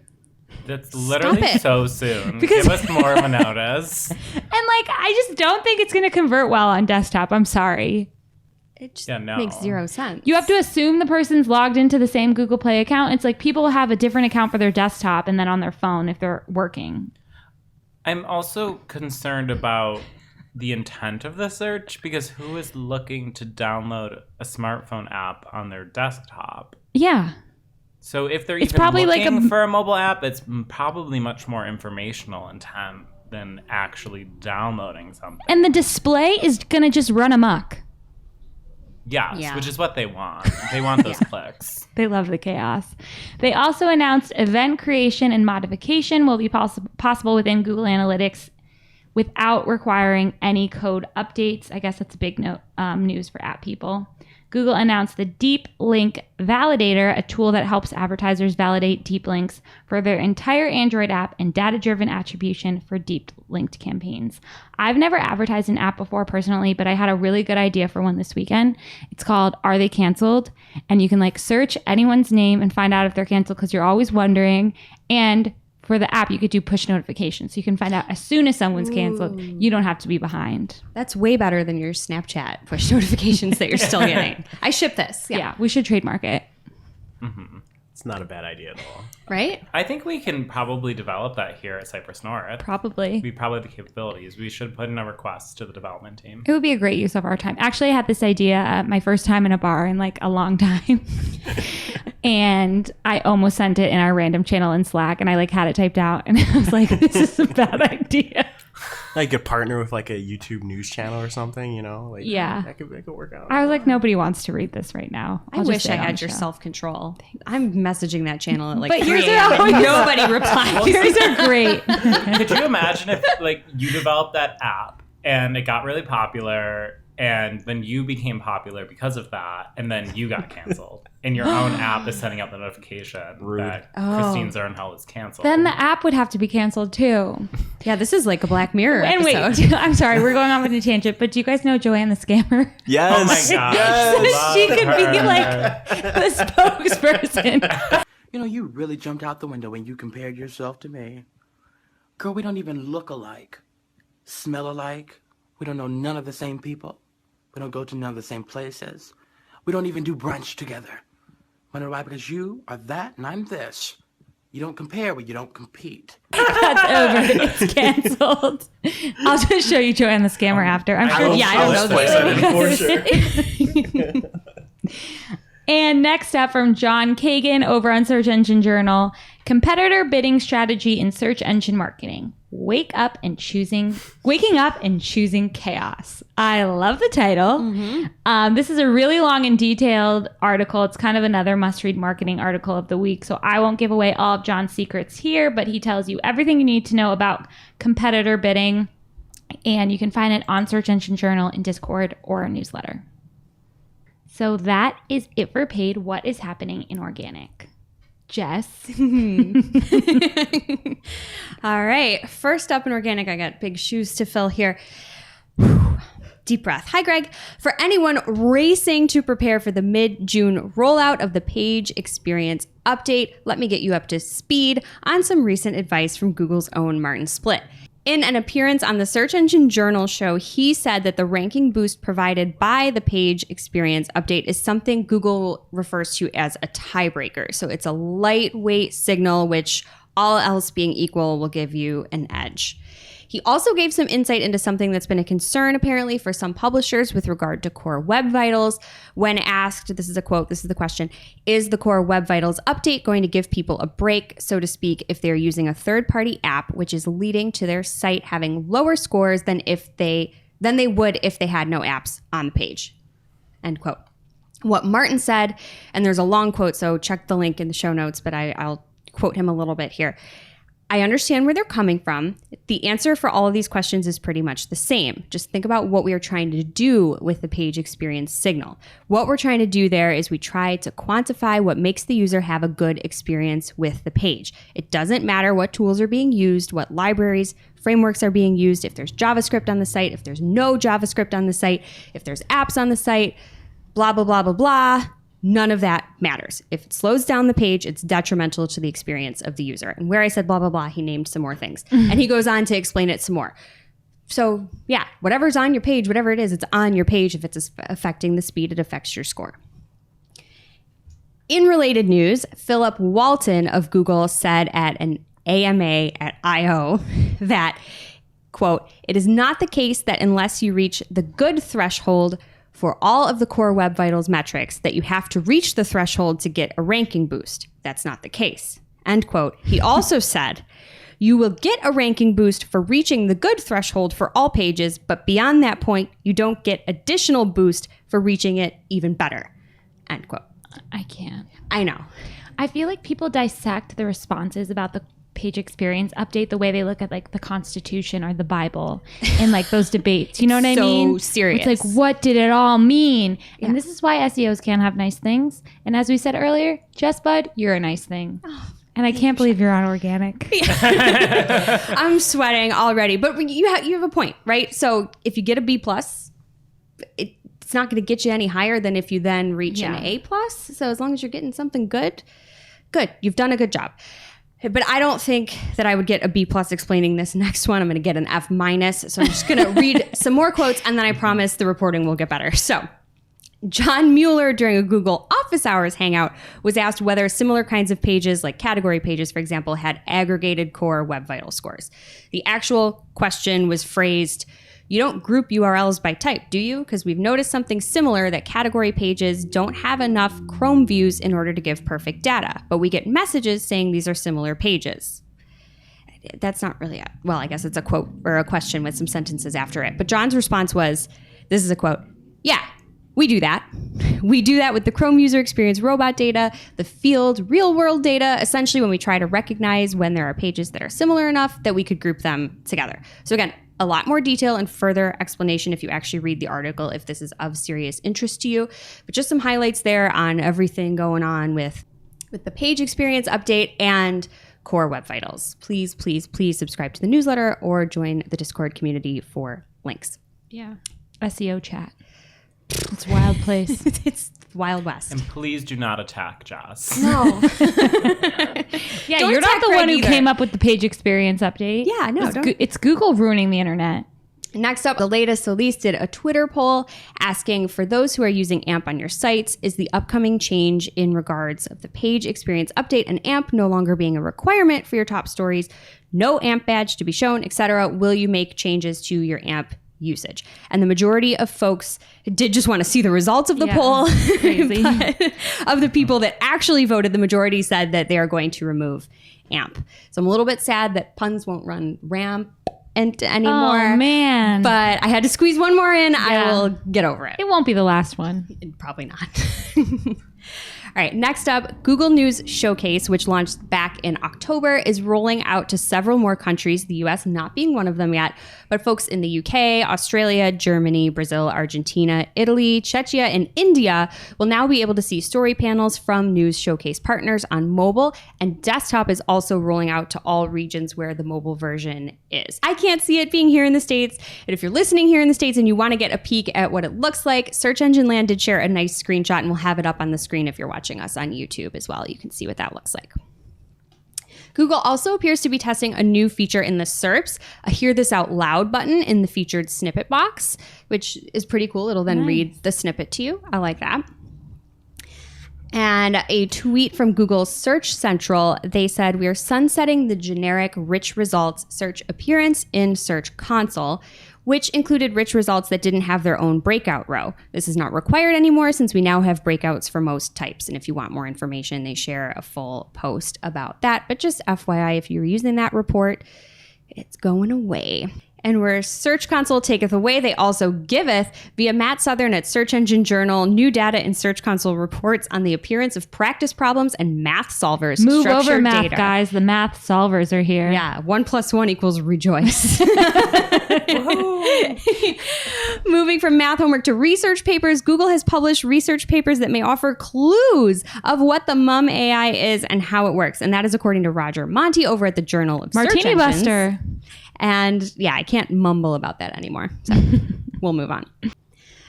That's literally so soon. Because- Give us more of a notice. And I just don't think it's going to convert well on desktop. I'm sorry. It just Yeah, no. makes zero sense. You have to assume the person's logged into the same Google Play account. It's like people have a different account for their desktop and then on their phone if they're working. I'm also concerned about the intent of the search because who is looking to download a smartphone app on their desktop? Yeah. So if they're It's even probably like looking a- for a mobile app, it's probably much more informational intent than actually downloading something. And the display is going to just run amok. Yes, Yeah. which is what they want. They want those clicks. They love the chaos. They also announced event creation and modification will be possible within Google Analytics without requiring any code updates. I guess that's a big news for app people. Google announced the Deep Link Validator, a tool that helps advertisers validate deep links for their entire Android app and data-driven attribution for deep linked campaigns. I've never advertised an app before personally, but I had a really good idea for one this weekend. It's called Are They Canceled? And you can search anyone's name and find out if they're canceled because you're always wondering. And for the app, you could do push notifications. So you can find out as soon as someone's canceled. You don't have to be behind. That's way better than your Snapchat push notifications that you're still getting. I ship this. Yeah, we should trademark it. It's not a bad idea at all. Right? I think we can probably develop that here at Cypress North. Probably. We probably have the capabilities. We should put in a request to the development team. It would be a great use of our time. Actually, I had this idea my first time in a bar in a long time. And I almost sent it in our random channel in Slack and I had it typed out and I was like, this is a bad idea. I could partner with a YouTube news channel or something, Yeah. That could work out. I was like, nobody wants to read this right now. I I'll just wish say I it on had the your show. self-control. I'm messaging that channel at But 3 yours are a.m. and always- nobody replies. Yours are great. Could you imagine if you developed that app and it got really popular and then you became popular because of that and then you got canceled and your own app is sending out the notification that Christine Zernhell is canceled? Then the app would have to be canceled too. Yeah, this is like a Black Mirror And episode. wait, I'm sorry, we're going on with a tangent, but do you guys know Joanne the Scammer? Yes. Oh my gosh. Yes. She Love could be her. the spokesperson. You really jumped out the window when you compared yourself to me. Girl, we don't even look alike, smell alike. We don't know none of the same people. We don't go to none of the same places. We don't even do brunch together. Wonder why? Because you are that and I'm this. You don't compare, but you don't compete. That's over. It's canceled. I'll just show you Joanne the Scammer after. I'm sure. I don't know this. For sure. And next up from John Kagan over on Search Engine Journal, competitor bidding strategy in search engine marketing. Waking up and choosing chaos. I love the title. This is a really long and detailed article. It's kind of another must-read marketing article of the week. So I won't give away all of John's secrets here, but he tells you everything you need to know about competitor bidding. And you can find it on Search Engine Journal in Discord or a newsletter. So that is it for paid. What is happening in organic? Jess. All right. First up in organic, I got big shoes to fill here. Whew. Deep breath. Hi, Greg. For anyone racing to prepare for the mid-June rollout of the Page Experience update, let me get you up to speed on some recent advice from Google's own Martin Splitt. In an appearance on the Search Engine Journal show, he said that the ranking boost provided by the Page Experience update is something Google refers to as a tiebreaker. So it's a lightweight signal, which all else being equal will give you an edge. He also gave some insight into something that's been a concern apparently for some publishers with regard to Core Web Vitals. When asked, this is a quote, this is the question, is the Core Web Vitals update going to give people a break, so to speak, if they're using a third-party app, which is leading to their site having lower scores than they would if they had no apps on the page? End quote. What Martin said, and there's a long quote, so check the link in the show notes, but I'll quote him a little bit here. I understand where they're coming from. The answer for all of these questions is pretty much the same. Just think about what we are trying to do with the Page Experience signal. What we're trying to do there is we try to quantify what makes the user have a good experience with the page. It doesn't matter what tools are being used, what libraries, frameworks are being used, if there's JavaScript on the site, if there's no JavaScript on the site, if there's apps on the site. blah, blah, blah, blah, blah. None of that matters. If it slows down the page, it's detrimental to the experience of the user. And where I said blah, blah, blah, he named some more things. And he goes on to explain it some more. So yeah, whatever's on your page, whatever it is, it's on your page. If it's affecting the speed, it affects your score. In related news, Philip Walton of Google said at an AMA at I.O. that, quote, "It is not the case that unless you reach the good threshold for all of the core Web Vitals metrics that you have to reach the threshold to get a ranking boost. That's not the case." End quote. He also said, "You will get a ranking boost for reaching the good threshold for all pages, but beyond that point, you don't get additional boost for reaching it even better." End quote. I can't. I know. I feel like people dissect the responses about the page experience update the way they look at like the Constitution or the Bible in like those debates. You know what I mean? So serious. It's like, what did it all mean? Yeah. And this is why SEOs can't have nice things. And as we said earlier, Jess Bud, you're a nice thing. And I can't believe you're on organic. I'm sweating already. But you have a point, right? So if you get a B+, it's not going to get you any higher than if you then reach an A+. So as long as you're getting something good, you've done a good job. But I don't think that I would get a B+ explaining this next one. I'm going to get an F-. So I'm just going to read some more quotes, and then I promise the reporting will get better. So John Mueller, during a Google Office Hours hangout, was asked whether similar kinds of pages, like category pages, for example, had aggregated core Web Vital scores. The actual question was phrased, "You don't group URLs by type, do you? Because we've noticed something similar, that category pages don't have enough Chrome views in order to give perfect data, but we get messages saying these are similar pages." That's not really well, I guess it's a quote or a question with some sentences after it. But John's response was, this is a quote, "Yeah, we do that. We do that with the Chrome user experience robot data, the field real world data, essentially when we try to recognize when there are pages that are similar enough that we could group them together." So again, a lot more detail and further explanation if you actually read the article, if this is of serious interest to you. But just some highlights there on everything going on with the page experience update and core Web Vitals. Please, please, please subscribe to the newsletter or join the Discord community for links. Yeah. SEO chat. It's a wild place. It's Wild West. And please do not attack Joss. No. Yeah, Don't you're not attack the Greg one who either. came up with the page experience update. Yeah, no. It's Google ruining the internet. Next up, the latest Elise did a Twitter poll asking, for those who are using AMP on your sites, is the upcoming change in regards of the page experience update and AMP no longer being a requirement for your top stories, no AMP badge to be shown, etc. Will you make changes to your AMP usage? And the majority of folks did just want to see the results of the poll. Crazy. But of the people that actually voted, the majority said that they are going to remove AMP. So I'm a little bit sad that puns won't run ramp anymore. Oh, man. But I had to squeeze one more in. I will get over it. It won't be the last one. Probably not. All right, next up, Google News Showcase, which launched back in October, is rolling out to several more countries, the US not being one of them yet, but folks in the UK, Australia, Germany, Brazil, Argentina, Italy, Czechia, and India will now be able to see story panels from News Showcase partners on mobile, and desktop is also rolling out to all regions where the mobile version is. I can't see it being here in the States, and if you're listening here in the States and you want to get a peek at what it looks like, Search Engine Land did share a nice screenshot, and we'll have it up on the screen if you're watching us on YouTube as well. You can see what that looks like. Google also appears to be testing a new feature in the SERPs, a hear this out loud button in the featured snippet box, which is pretty cool. It'll then read the snippet to you. I like that. And a tweet from Google Search Central, they said, "We are sunsetting the generic rich results search appearance in Search Console, which included rich results that didn't have their own breakout row. This is not required anymore since we now have breakouts for most types." And if you want more information, they share a full post about that. But just FYI, if you're using that report, it's going away. And where Search Console taketh away, they also giveth, via Matt Southern at Search Engine Journal, new data in Search Console reports on the appearance of practice problems and math solvers. Move over, structured math data. guys. The math solvers are here. Yeah, 1 + 1 = rejoice. Moving from math homework to research papers, Google has published research papers that may offer clues of what the MUM AI is and how it works. And that is according to Roger Monti over at the Journal of Search Martini Engines. Buster. And yeah, I can't mumble about that anymore. So we'll move on.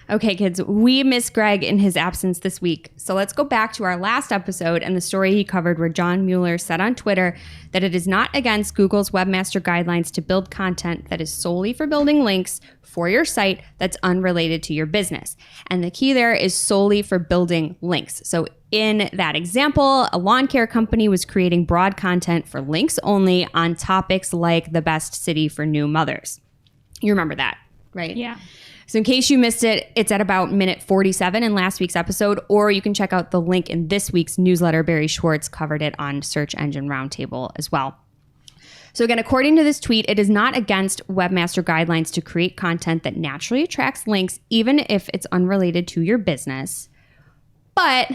Okay, kids, we miss Greg in his absence this week. So let's go back to our last episode and the story he covered where John Mueller said on Twitter that it is not against Google's webmaster guidelines to build content that is solely for building links for your site that's unrelated to your business. And the key there is solely for building links. So in that example, a lawn care company was creating broad content for links only on topics like the best city for new mothers. You remember that, right? Yeah. So in case you missed it, it's at about minute 47 in last week's episode, or you can check out the link in this week's newsletter. Barry Schwartz covered it on Search Engine Roundtable as well. So again, according to this tweet, it is not against webmaster guidelines to create content that naturally attracts links, even if it's unrelated to your business. But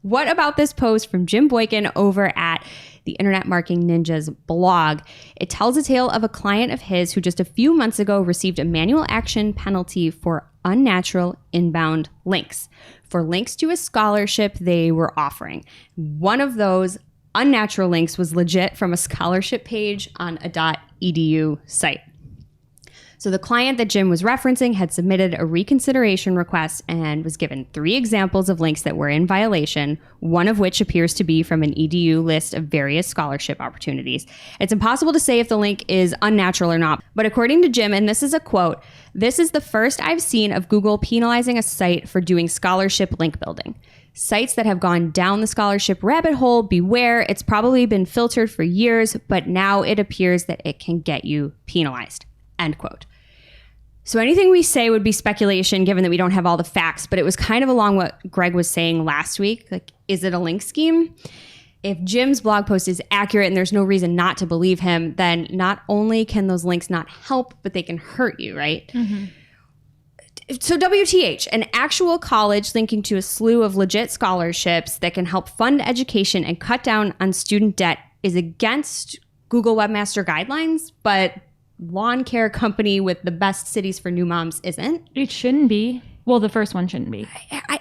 what about this post from Jim Boykin over at the Internet Marketing Ninja's blog? It tells a tale of a client of his who just a few months ago received a manual action penalty for unnatural inbound links, for links to a scholarship they were offering. One of those unnatural links was legit from a scholarship page on a .edu site. So the client that Jim was referencing had submitted a reconsideration request and was given 3 examples of links that were in violation, one of which appears to be from an EDU list of various scholarship opportunities. It's impossible to say if the link is unnatural or not, but according to Jim, and this is a quote, "This is the first I've seen of Google penalizing a site for doing scholarship link building. Sites that have gone down the scholarship rabbit hole, beware. It's probably been filtered for years, but now it appears that it can get you penalized." End quote. So anything we say would be speculation given that we don't have all the facts, but it was kind of along what Greg was saying last week. Like, is it a link scheme? If Jim's blog post is accurate and there's no reason not to believe him, then not only can those links not help, but they can hurt you, right? Mm-hmm. So WTH, an actual college linking to a slew of legit scholarships that can help fund education and cut down on student debt is against Google Webmaster guidelines, but lawn care company with the best cities for new moms isn't. It shouldn't be. Well, the first one shouldn't be.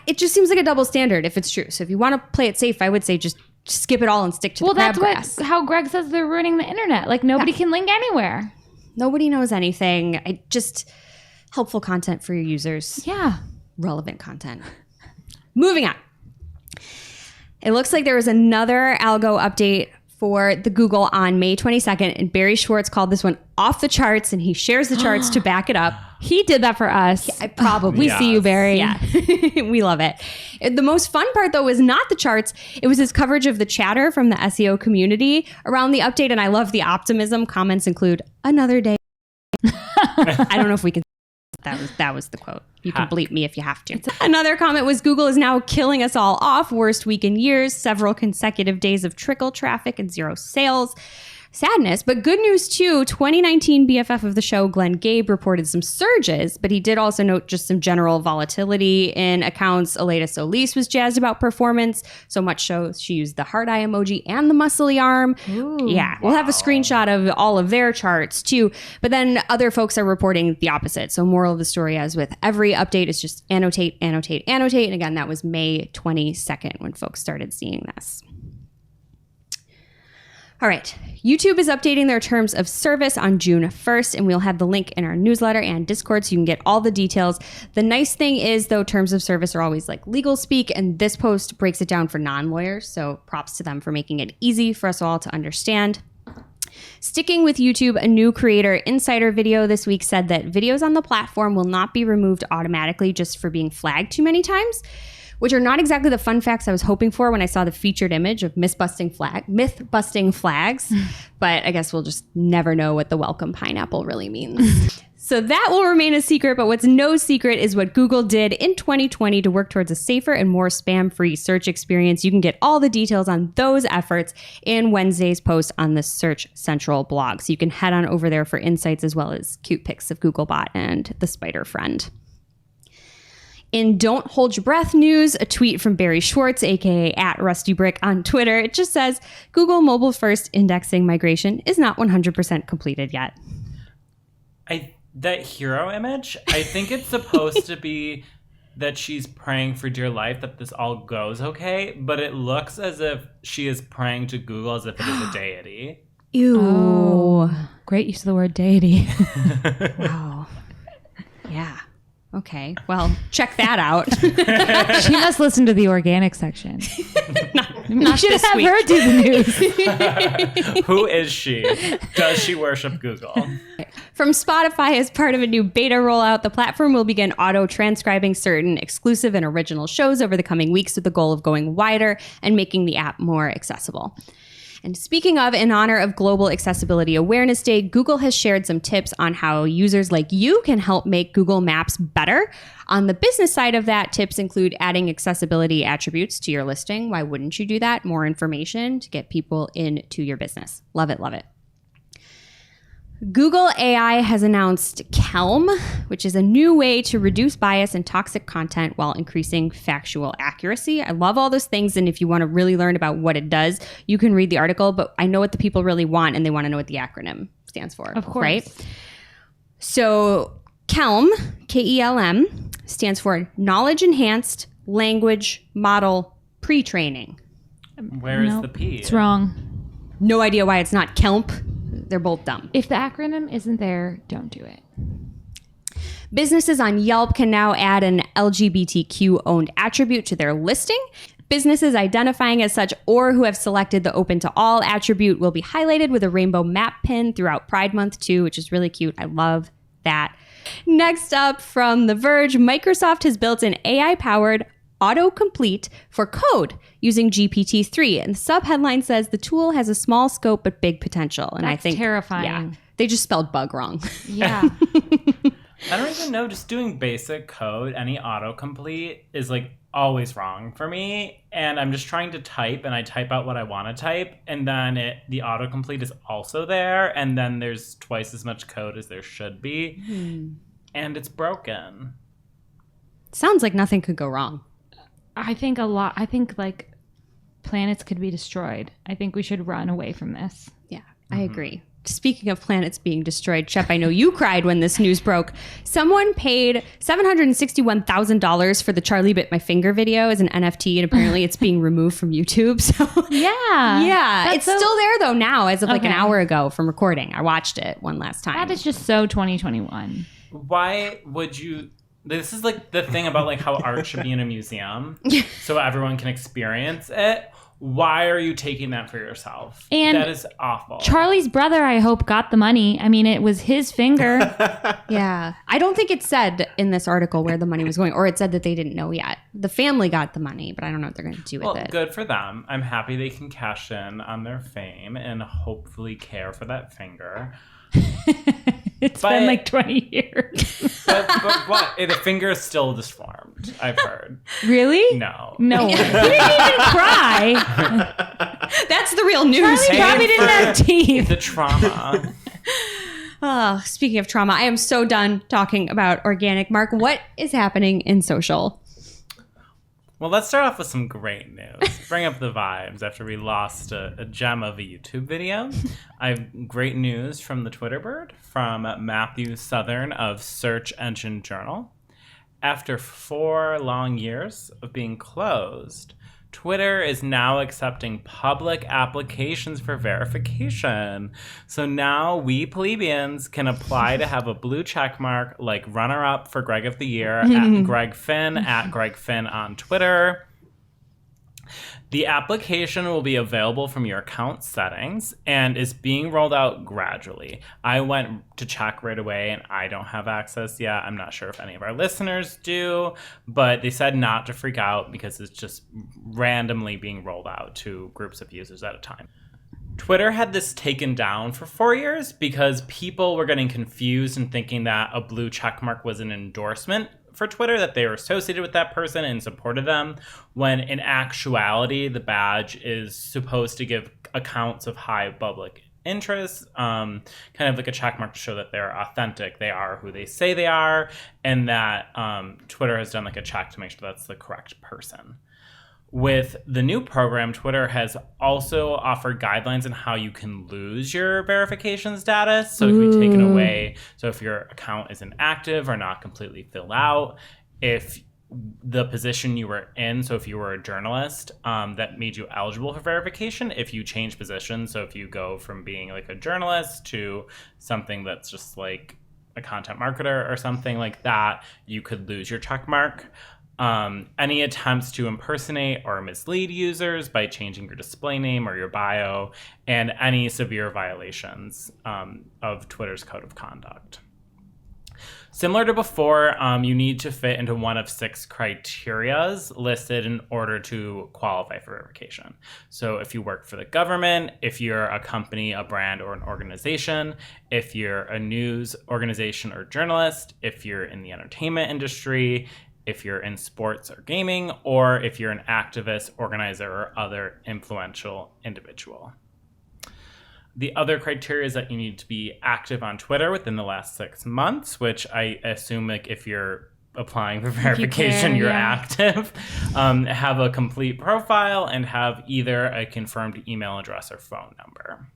It just seems like a double standard if it's true. So if you want to play it safe, I would say just skip it all and stick to the crabgrass. Well, that's how Greg says they're ruining the internet. Like, nobody can link anywhere. Nobody knows anything. Just helpful content for your users. Yeah. Relevant content. Moving on. It looks like there was another algo update for the Google on May 22nd, and Barry Schwartz called this one off the charts, and he shares the charts to back it up. He did that for us. Yeah, probably. We see you, Barry. Yeah, we love it. The most fun part, though, was not the charts. It was his coverage of the chatter from the SEO community around the update, and I love the optimism. Comments include, "Another day." I don't know if we can. That was the quote. You can bleep me if you have to. Another comment was, "Google is now killing us all off. Worst week in years. Several consecutive days of trickle traffic and 0 sales." Sadness, but good news too. 2019 BFF of the show, Glenn Gabe, reported some surges, but he did also note just some general volatility in accounts. Aleda Solis was jazzed about performance, so much so she used the heart eye emoji and the muscly arm. Ooh, yeah, we'll have a screenshot of all of their charts too, but then other folks are reporting the opposite. So moral of the story, as with every update, is just annotate, annotate, annotate. And again, that was May 22nd when folks started seeing this. All right, YouTube is updating their terms of service on June 1st, and we'll have the link in our newsletter and Discord so you can get all the details. The nice thing is, though, terms of service are always like legal speak, and this post breaks it down for non-lawyers, so props to them for making it easy for us all to understand. Sticking with YouTube, a new Creator Insider video this week said that videos on the platform will not be removed automatically just for being flagged too many times, which are not exactly the fun facts I was hoping for when I saw the featured image of myth-busting flags. But I guess we'll just never know what the welcome pineapple really means. So that will remain a secret, but what's no secret is what Google did in 2020 to work towards a safer and more spam-free search experience. You can get all the details on those efforts in Wednesday's post on the Search Central blog. So you can head on over there for insights as well as cute pics of Googlebot and the spider friend. In Don't Hold Your Breath news, a tweet from Barry Schwartz, aka @RustyBrick on Twitter, it just says, Google mobile first indexing migration is not 100% completed yet. That hero image, I think it's supposed to be that she's praying for dear life that this all goes okay, but it looks as if she is praying to Google as if it is a deity. Ew. Oh, great use of the word deity. Wow. Yeah. Okay, well, check that out. She must listen to the organic section. You should this have week. her do the news. Who is she? Does she worship Google? From Spotify, as part of a new beta rollout, the platform will begin auto-transcribing certain exclusive and original shows over the coming weeks with the goal of going wider and making the app more accessible. And speaking of, in honor of Global Accessibility Awareness Day, Google has shared some tips on how users like you can help make Google Maps better. On the business side of that, tips include adding accessibility attributes to your listing. Why wouldn't you do that? More information to get people into your business. Love it, love it. Google AI has announced Kelm, which is a new way to reduce bias and toxic content while increasing factual accuracy. I love all those things, and if you want to really learn about what it does, you can read the article, but I know what the people really want, and they want to know what the acronym stands for. Of course. Right? So Kelm, K-E-L-M, stands for Knowledge Enhanced Language Model Pre-Training. Where is Nope, the P? It's wrong. No idea why it's not Kelp. They're both dumb. If the acronym isn't there, don't do it. Businesses on Yelp can now add an LGBTQ-owned attribute to their listing. Businesses identifying as such or who have selected the Open to All attribute will be highlighted with a rainbow map pin throughout Pride Month too, which is really cute. I love that. Next up, from The Verge, Microsoft has built an AI-powered autocomplete for code using GPT-3. And the subheadline says the tool has a small scope but big potential. And I That's think terrifying. Yeah, they just spelled bug wrong. Yeah. I don't even know. Just doing basic code, any autocomplete is like always wrong for me. And I'm just trying to type, and I type out what I want to type, and then the autocomplete is also there, and then there's twice as much code as there should be, and it's broken. Sounds like nothing could go wrong. I think like planets could be destroyed. I think we should run away from this. Yeah, I agree. Speaking of planets being destroyed, Shep, I know you cried when this news broke. Someone paid $761,000 for the Charlie Bit My Finger video as an NFT, and apparently it's being removed from YouTube. So Yeah. it's still there though now, as of like an Okay. hour ago from recording. I watched it one last time. That is just so 2021. Why would you... This is like the thing about like how art should be in a museum so everyone can experience it. Why are you taking that for yourself? And that is awful. Charlie's brother, I hope, got the money. I mean, it was his finger. Yeah. I don't think it said in this article where the money was going, or it said that they didn't know yet. The family got the money, but I don't know what they're going to do with it. Good for them. I'm happy they can cash in on their fame and hopefully care for that finger. It's But- been like 20 years. But what? The finger is still disformed, I've heard. Really? No. No way. He didn't even cry. That's the real news. Charlie probably didn't for have teeth. The trauma. Oh, speaking of trauma, I am so done talking about organic. Mark, what is happening in social? Well, let's start off with some great news. Bring up the vibes after we lost a gem of a YouTube video. I have great news from the Twitter bird, from Matthew Southern of Search Engine Journal. After 4 long years of being closed, Twitter is now accepting public applications for verification. So now we plebeians can apply to have a blue check mark, like runner-up for Greg of the Year at Greg Finn, at Greg Finn on Twitter. The application will be available from your account settings and is being rolled out gradually. I went to check right away and I don't have access yet. I'm not sure if any of our listeners do, but they said not to freak out because it's just randomly being rolled out to groups of users at a time. Twitter had this taken down for 4 years because people were getting confused and thinking that a blue checkmark was an endorsement for Twitter, that they were associated with that person and supported them, when in actuality, the badge is supposed to give accounts of high public interest, kind of like a checkmark to show that they're authentic, they are who they say they are, and that Twitter has done like a check to make sure that's the correct person. With the new program, Twitter has also offered guidelines on how you can lose your verification status. So it can be taken away. So if your account isn't active or not completely filled out, if the position you were in, so if you were a journalist, that made you eligible for verification, if you change positions, so if you go from being like a journalist to something that's just like a content marketer or something like that, you could lose your check mark. Any attempts to impersonate or mislead users by changing your display name or your bio, and any severe violations of Twitter's code of conduct. Similar to before, you need to fit into one of 6 criterias listed in order to qualify for verification. So if you work for the government, if you're a company, a brand, or an organization, if you're a news organization or journalist, if you're in the entertainment industry, if you're in sports or gaming, or if you're an activist, organizer, or other influential individual. The other criteria is that you need to be active on Twitter within the last 6 months, which I assume like if you're applying for verification, you're active. Have a complete profile and have either a confirmed email address or phone number.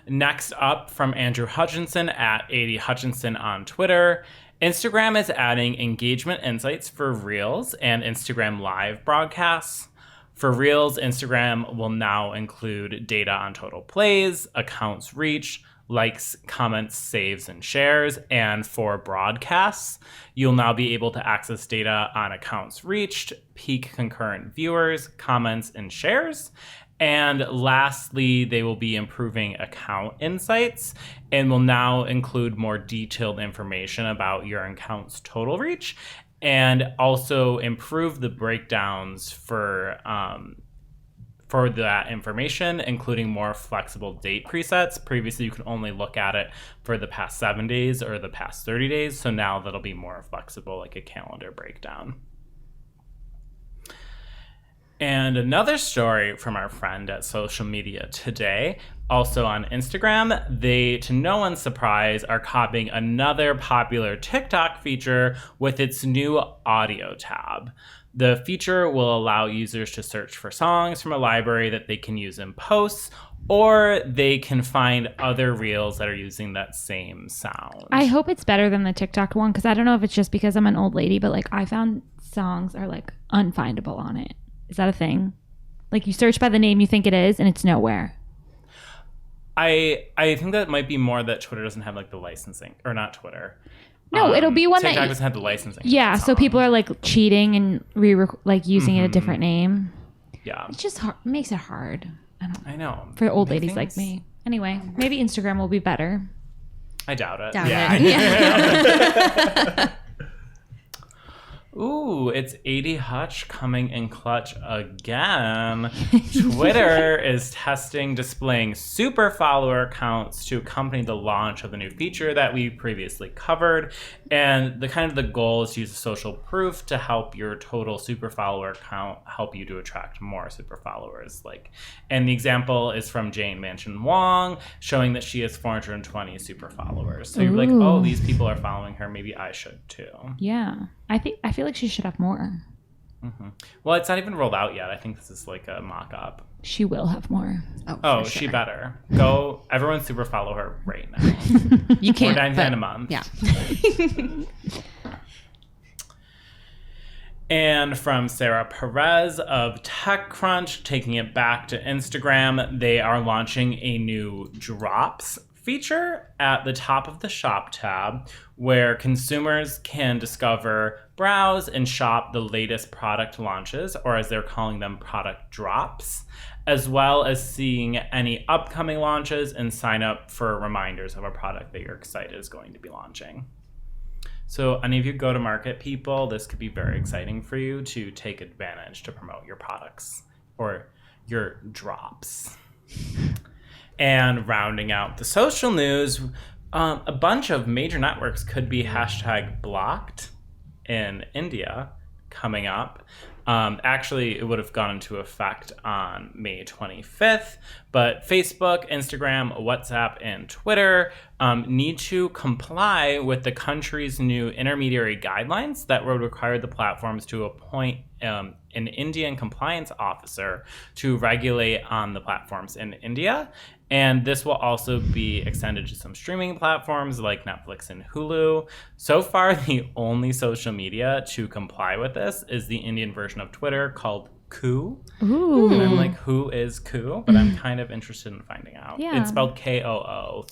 Next up from Andrew Hutchinson at 80 Hutchinson on Twitter. Instagram is adding engagement insights for Reels and Instagram Live broadcasts. For Reels, Instagram will now include data on total plays, accounts reached, likes, comments, saves, and shares. And for broadcasts, you'll now be able to access data on accounts reached, peak concurrent viewers, comments, and shares. And lastly, they will be improving account insights and will now include more detailed information about your account's total reach, and also improve the breakdowns for that information, including more flexible date presets. Previously, you could only look at it for the past 7 days or the past 30 days. So now that'll be more flexible, like a calendar breakdown. And another story from our friend at Social Media Today, also on Instagram, they, to no one's surprise, are copying another popular TikTok feature with its new audio tab. The feature will allow users to search for songs from a library that they can use in posts, or they can find other reels that are using that same sound. I hope it's better than the TikTok one, because I don't know if it's just because I'm an old lady, but like I found songs are like unfindable on it. Is that a thing? Like you search by the name you think it is and it's nowhere. I think that might be more that Twitter doesn't have like the licensing, or not Twitter. No, it'll be one TikTok that doesn't have the licensing. Yeah, so people are like cheating and using it a different name. Yeah, it's just hard, makes it hard. I know for old ladies like me. Anyway, maybe Instagram will be better. I doubt it. Yeah. Ooh, it's 80 Hutch coming in clutch again. Twitter is testing displaying super follower accounts to accompany the launch of the new feature that we previously covered. And the goal is to use social proof to help your total super follower count help you to attract more super followers. And the example is from Jane Mansion Wong, showing that she has 420 super followers. So you're like, oh, these people are following her. Maybe I should too. Yeah. I feel like she should have more. Mm-hmm. Well, it's not even rolled out yet. I think this is like a mock-up. She will have more. Oh, she better. Go, everyone super follow her right now. You can't. $4.99 a month. Yeah. And from Sarah Perez of TechCrunch, taking it back to Instagram, they are launching a new Drops feature at the top of the shop tab, where consumers can discover, browse, and shop the latest product launches, or as they're calling them, product drops, as well as seeing any upcoming launches and sign up for reminders of a product that you're excited is going to be launching. So any of you go-to-market people, this could be very exciting for you to take advantage to promote your products or your drops. And rounding out the social news, a bunch of major networks could be #blocked in India coming up. Actually, it would have gone into effect on May 25th, but Facebook, Instagram, WhatsApp, and Twitter need to comply with the country's new intermediary guidelines that would require the platforms to appoint an Indian compliance officer to regulate on the platforms in India. And this will also be extended to some streaming platforms like Netflix and Hulu. So far, the only social media to comply with this is the Indian version of Twitter called Koo. Ooh. And I'm like, who is Koo? But I'm kind of interested in finding out. Yeah. It's spelled Koo.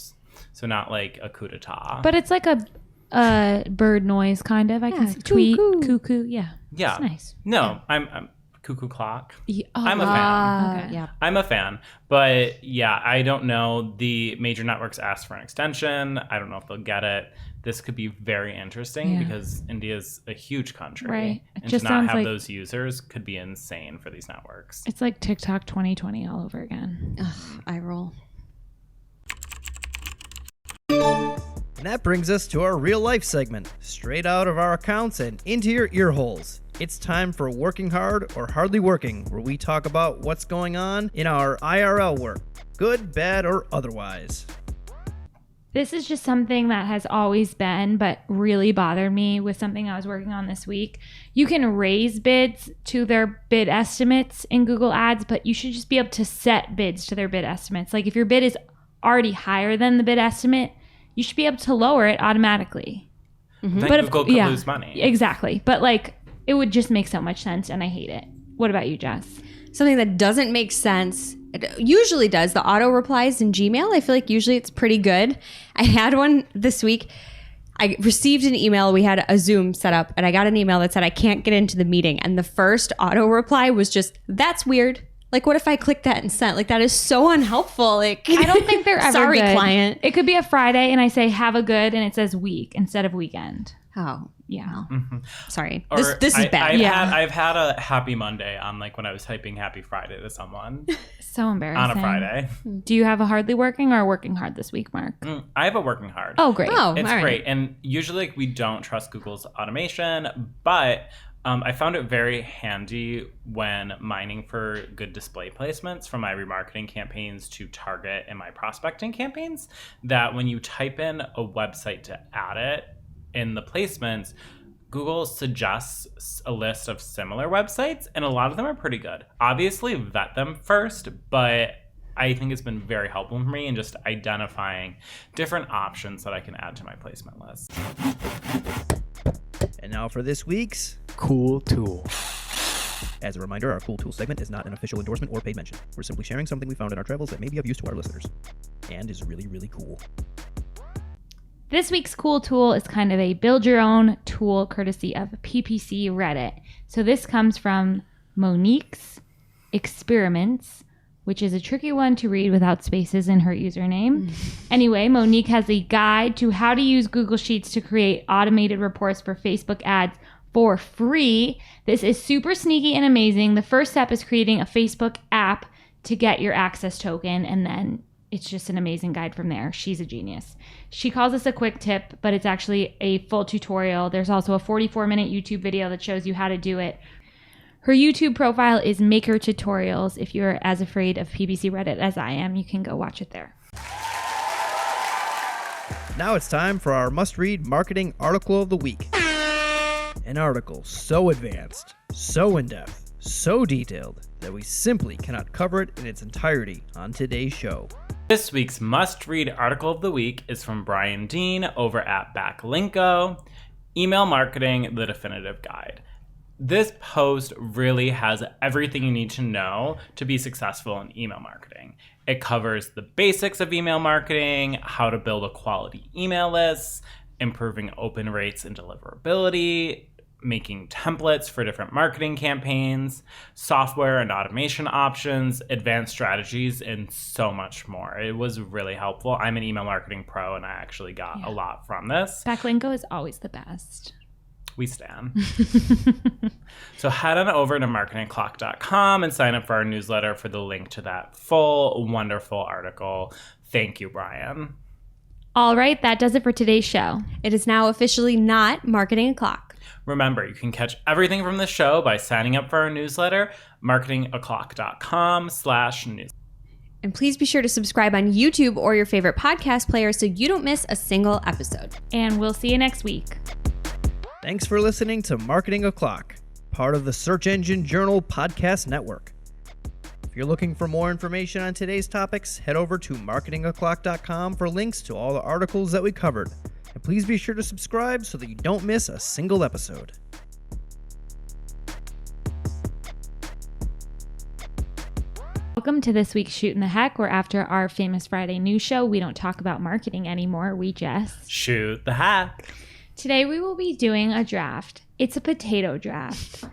So not like a coup d'etat. But it's like a bird noise kind of. I can see tweet cuckoo. Yeah. Yeah. It's nice. No, I'm cuckoo clock. Yeah. I'm a fan. Okay. Yeah. I'm a fan. But yeah, I don't know. The major networks asked for an extension. I don't know if they'll get it. This could be very interesting because India's a huge country. Right. It And just to not sounds have like those users could be insane for these networks. it's like TikTok 2020 all over again. Ugh, I roll. And that brings us to our real life segment, straight out of our accounts and into your ear holes. It's time for Working Hard or Hardly Working, where we talk about what's going on in our IRL work, good, bad, or otherwise. This is just something that has always been, but really bothered me with something I was working on this week. You can raise bids to their bid estimates in Google Ads, but you should just be able to set bids to their bid estimates. Like if your bid is already higher than the bid estimate, you should be able to lower it automatically. Then But Google could lose money. Exactly. But like it would just make so much sense and I hate it. What about you, Jess? Something that doesn't make sense. It usually does. The auto replies in Gmail. I feel like usually it's pretty good. I had one this week. I received an email. We had a Zoom set up and I got an email that said I can't get into the meeting. And the first auto reply was just, that's weird. Like, what if I click that and sent? Like, that is so unhelpful. Like, I don't think they're ever sorry, good. client. It could be a Friday and I say have a good and it says week instead of weekend. Oh, Yeah. sorry. Or This is bad. I've had a happy Monday on like when I was typing happy Friday to someone So embarrassing. on a Friday. Do you have a hardly working or a working hard this week, Mark? I have a working hard. Oh, great. Oh, It's all right. great. And usually like, we don't trust Google's automation, but I found it very handy when mining for good display placements from my remarketing campaigns to target and my prospecting campaigns, that when you type in a website to add it in the placements, Google suggests a list of similar websites, and a lot of them are pretty good. Obviously, vet them first, but I think it's been very helpful for me in just identifying different options that I can add to my placement list. And now for this week's Cool tool. As a reminder, our Cool Tool segment is not an official endorsement or paid mention. We're simply sharing something we found in our travels that may be of use to our listeners. And is really, really cool. This week's cool tool is kind of a build your own tool courtesy of PPC Reddit. So this comes from Monique's Experiments, which is a tricky one to read without spaces in her username. Anyway, Monique has a guide to how to use Google Sheets to create automated reports for Facebook ads for free. This is super sneaky and amazing. The first step is creating a Facebook app to get your access token, and then it's just an amazing guide from there. She's a genius. She calls this a quick tip, but it's actually a full tutorial. There's also a 44-minute YouTube video that shows you how to do it. Her YouTube profile is Maker Tutorials. If you're as afraid of PPC Reddit as I am, you can go watch it there. Now it's time for our must-read marketing article of the week. An article so advanced, so in-depth, so detailed that we simply cannot cover it in its entirety on today's show. This week's must-read article of the week is from Brian Dean over at Backlinko, Email Marketing, the Definitive Guide. This post really has everything you need to know to be successful in email marketing. It covers the basics of email marketing, how to build a quality email list, improving open rates and deliverability, making templates for different marketing campaigns, software and automation options, advanced strategies, and so much more. It was really helpful. I'm an email marketing pro, and I actually got a lot from this. Backlinko is always the best. We stan. So head on over to marketingclock.com and sign up for our newsletter for the link to that full, wonderful article. Thank you, Brian. All right, that does it for today's show. It is now officially not Marketing O'Clock. Remember, you can catch everything from the show by signing up for our newsletter, marketingoclock.com/news. And please be sure to subscribe on YouTube or your favorite podcast player so you don't miss a single episode. And we'll see you next week. Thanks for listening to Marketing O'Clock, part of the Search Engine Journal Podcast Network. If you're looking for more information on today's topics, head over to marketingoclock.com for links to all the articles that we covered. And please be sure to subscribe so that you don't miss a single episode. Welcome to this week's Shootin the Heck, where after our famous Friday news show, we don't talk about marketing anymore. We just shoot the heck. Today we will be doing a draft. It's a potato draft.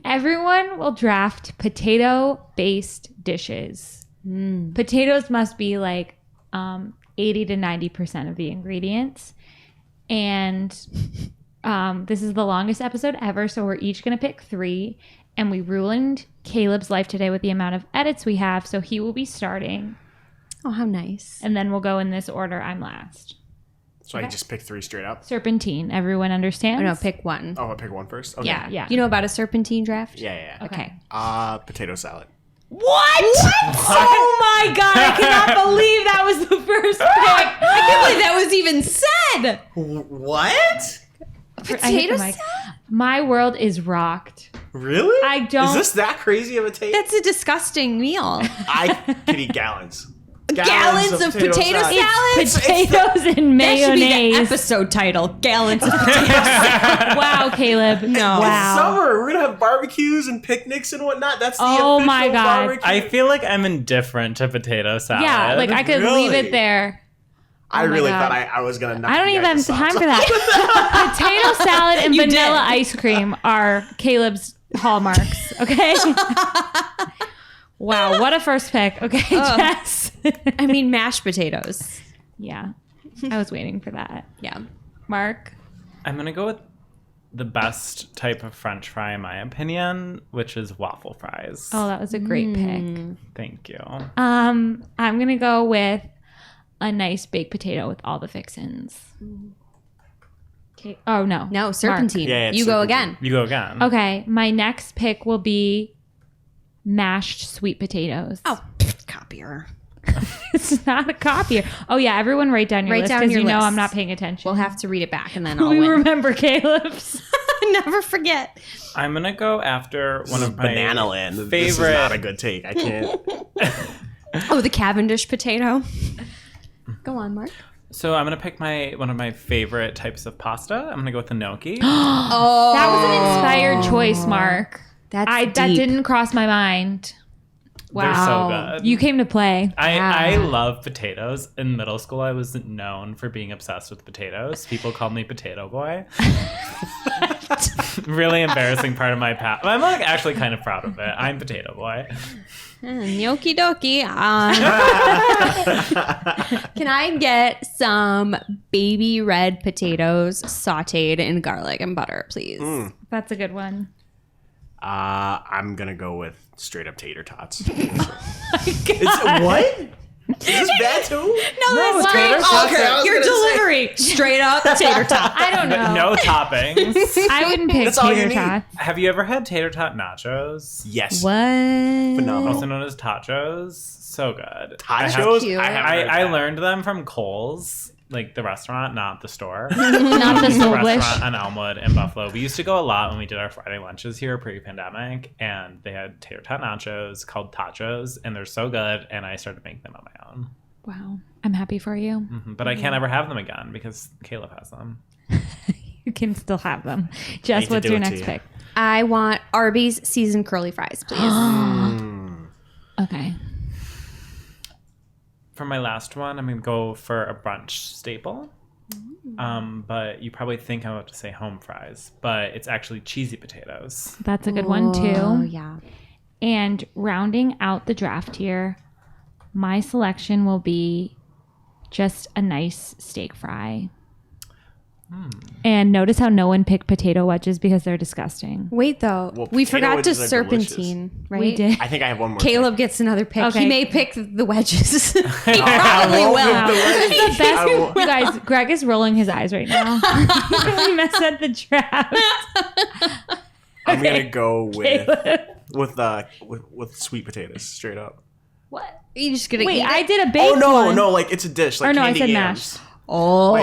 Everyone will draft potato-based dishes. Potatoes must be like 80 to 90% of the ingredients. And this is the longest episode ever, so we're each going to pick 3. And we ruined Caleb's life today with the amount of edits we have, so he will be starting. Oh, how nice. And then we'll go in this order. I'm last. So I just pick 3 straight up? Serpentine. Everyone understands? Oh, no, pick one. Oh, I pick one first? Okay. Yeah. You know about a serpentine draft? Yeah. Okay. Potato salad. What? Oh my God. I cannot believe that was the first pick. I can't believe that was even said. What? Potato salad? My world is rocked. Really? I don't- Is this that crazy of a take? That's a disgusting meal. I could eat gallons. Gallons of potato salad? Potatoes and That should be the mayonnaise. episode title. Gallons of potato salad. Wow, Caleb. No. Wow. It's summer. We're going to have barbecues and picnics and whatnot. That's the Oh official my God. barbecue. I feel like I'm indifferent to potato salad. Yeah, like I could Really? leave it there. I Oh my really God. thought I was going to knock I don't you even guys' have time socks for off. that. Potato salad and You vanilla did. ice cream are Caleb's hallmarks. Okay. Wow, what a first pick. Okay, Jess. I mean, mashed potatoes. Yeah, I was waiting for that. Yeah. Mark. I'm going to go with the best type of French fry, in my opinion, which is waffle fries. Oh, that was a great pick. Thank you. I'm gonna go with a nice baked potato with all the fixins. Okay. Oh no. No, serpentine. Yeah, it's you go serpentine. again. You go again. Okay, my next pick will be mashed sweet potatoes. Oh, copier. It's not a copier. Oh yeah, everyone write down your Write list down because your you know list. I'm not paying attention. We'll have to read it back and then I'll we win. remember Caleb's. Never forget. I'm going to go after This one is of my Banana Land. favorite. This is not a good take. I can't. Oh, the Cavendish potato. Go on, Mark. So I'm going to pick one of my favorite types of pasta. I'm going to go with the gnocchi. Oh, That was an inspired choice, Mark. That's that deep. didn't cross my mind. They're so good. You came to play. I love potatoes. In middle school, I was known for being obsessed with potatoes. People called me Potato Boy. Really embarrassing part of my past. I'm like actually kind of proud of it. I'm Potato Boy. Gnocchi dokie. Can I get some baby red potatoes sauteed in garlic and butter, please? That's a good one. I'm going to go with straight up tater tots. What? Is this bad too? No, that's tater great. tots. Okay, I was Your gonna say. delivery. Straight up tater tot. I don't know. No toppings. I wouldn't pick That's all you tater need. tots. Have you ever had tater tot nachos? Yes. What? Phenomenal. Also known as tachos. So good. Tachos? cute. I haven't heard I that. learned them from Kohl's, like the restaurant, not the store. Not the The Soulish. restaurant on Elmwood in Buffalo. We used to go a lot when we did our Friday lunches here pre-pandemic, and they had tater tot nachos called tachos, and they're so good, and I started making them on my own. Wow. I'm happy for you. But I can't ever have them again because Caleb has them. You can still have them. Jess, hate to what's do your it to next you. pick? I want Arby's seasoned curly fries, please. Okay. For my last one, I'm going to go for a brunch staple. But you probably think I'm about to say home fries, but it's actually cheesy potatoes. That's a good one Oh, too. yeah. And rounding out the draft here, my selection will be just a nice steak fry. And notice how no one picked potato wedges because they're disgusting. Wait, though. Well, We potato forgot to wedges are serpentine, right? We did. I think I have one more. Caleb gets another pick. Okay. He may pick the wedges. He probably won't will. pick the wedges. This is the best. I will- You guys, Greg is rolling his eyes right now. You really messed up the draft. I'm gonna go with Caleb. with sweet potatoes straight up. What? You just gonna Wait, eat I it? did a Oh baked no, one. no, like it's a dish. Like Or no, I candy said yams. mashed. Oh. You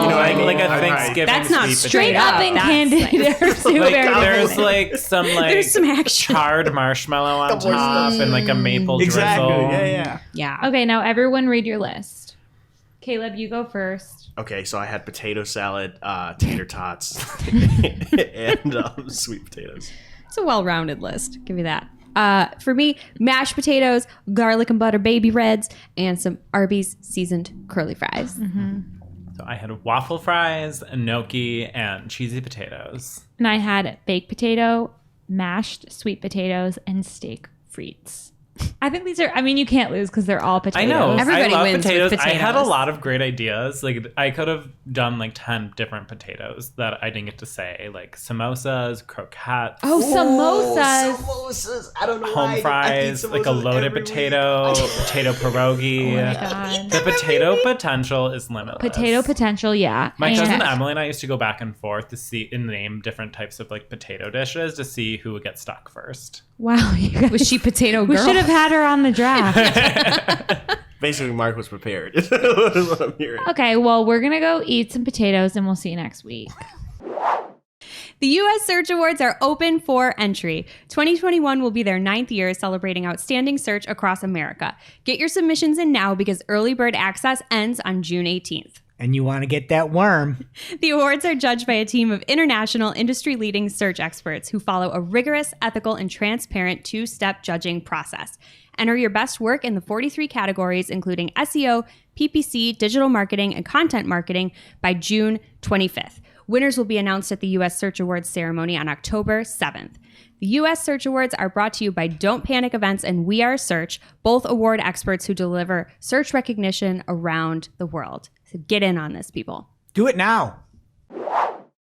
know what I mean? Like a Okay. Thanksgiving That's not sweet straight potato. up. Up and That's candy. like- There's two Like, very there's different. like some There's some action. charred marshmallow on top and like a maple Exactly. drizzle. Yeah. Yeah. Okay, now everyone read your list. Caleb, you go first. Okay, so I had potato salad, tater tots, and sweet potatoes. It's a well-rounded list. Give you that. For me, mashed potatoes, garlic and butter baby reds, and some Arby's seasoned curly fries. So I had waffle fries, gnocchi, and cheesy potatoes. And I had baked potato, mashed sweet potatoes, and steak frites. I think these are, I mean, you can't lose because they're all potatoes. I know. Everybody I love wins with potatoes. I had a potatoes. lot of great ideas. Like, I could have done like 10 different potatoes that I didn't get to say, like samosas, croquettes. Oh, samosas. Samosas. I don't know Home why. I eat fries, like a samosas loaded every potato, potato pierogi. Oh my God. The potato potential is limitless. Potato potential, yeah. My And- cousin Emily and I used to go back and forth to see and name different types of like potato dishes to see who would get stuck first. Wow, you guys. Was she potato We girl? should have had her on the draft. Basically, Mark was prepared. Is what I'm hearing. Okay, well, we're going to go eat some potatoes and we'll see you next week. The U.S. Search Awards are open for entry. 2021 will be their 9th year celebrating outstanding search across America. Get your submissions in now because early bird access ends on June 18th. And you want to get that worm. The awards are judged by a team of international industry-leading search experts who follow a rigorous, ethical, and transparent two-step judging process. Enter your best work in the 43 categories, including SEO, PPC, digital marketing, and content marketing by June 25th. Winners will be announced at the U.S. Search Awards ceremony on October 7th. The U.S. Search Awards are brought to you by Don't Panic Events and We Are Search, both award experts who deliver search recognition around the world. So get in on this, people. Do it now.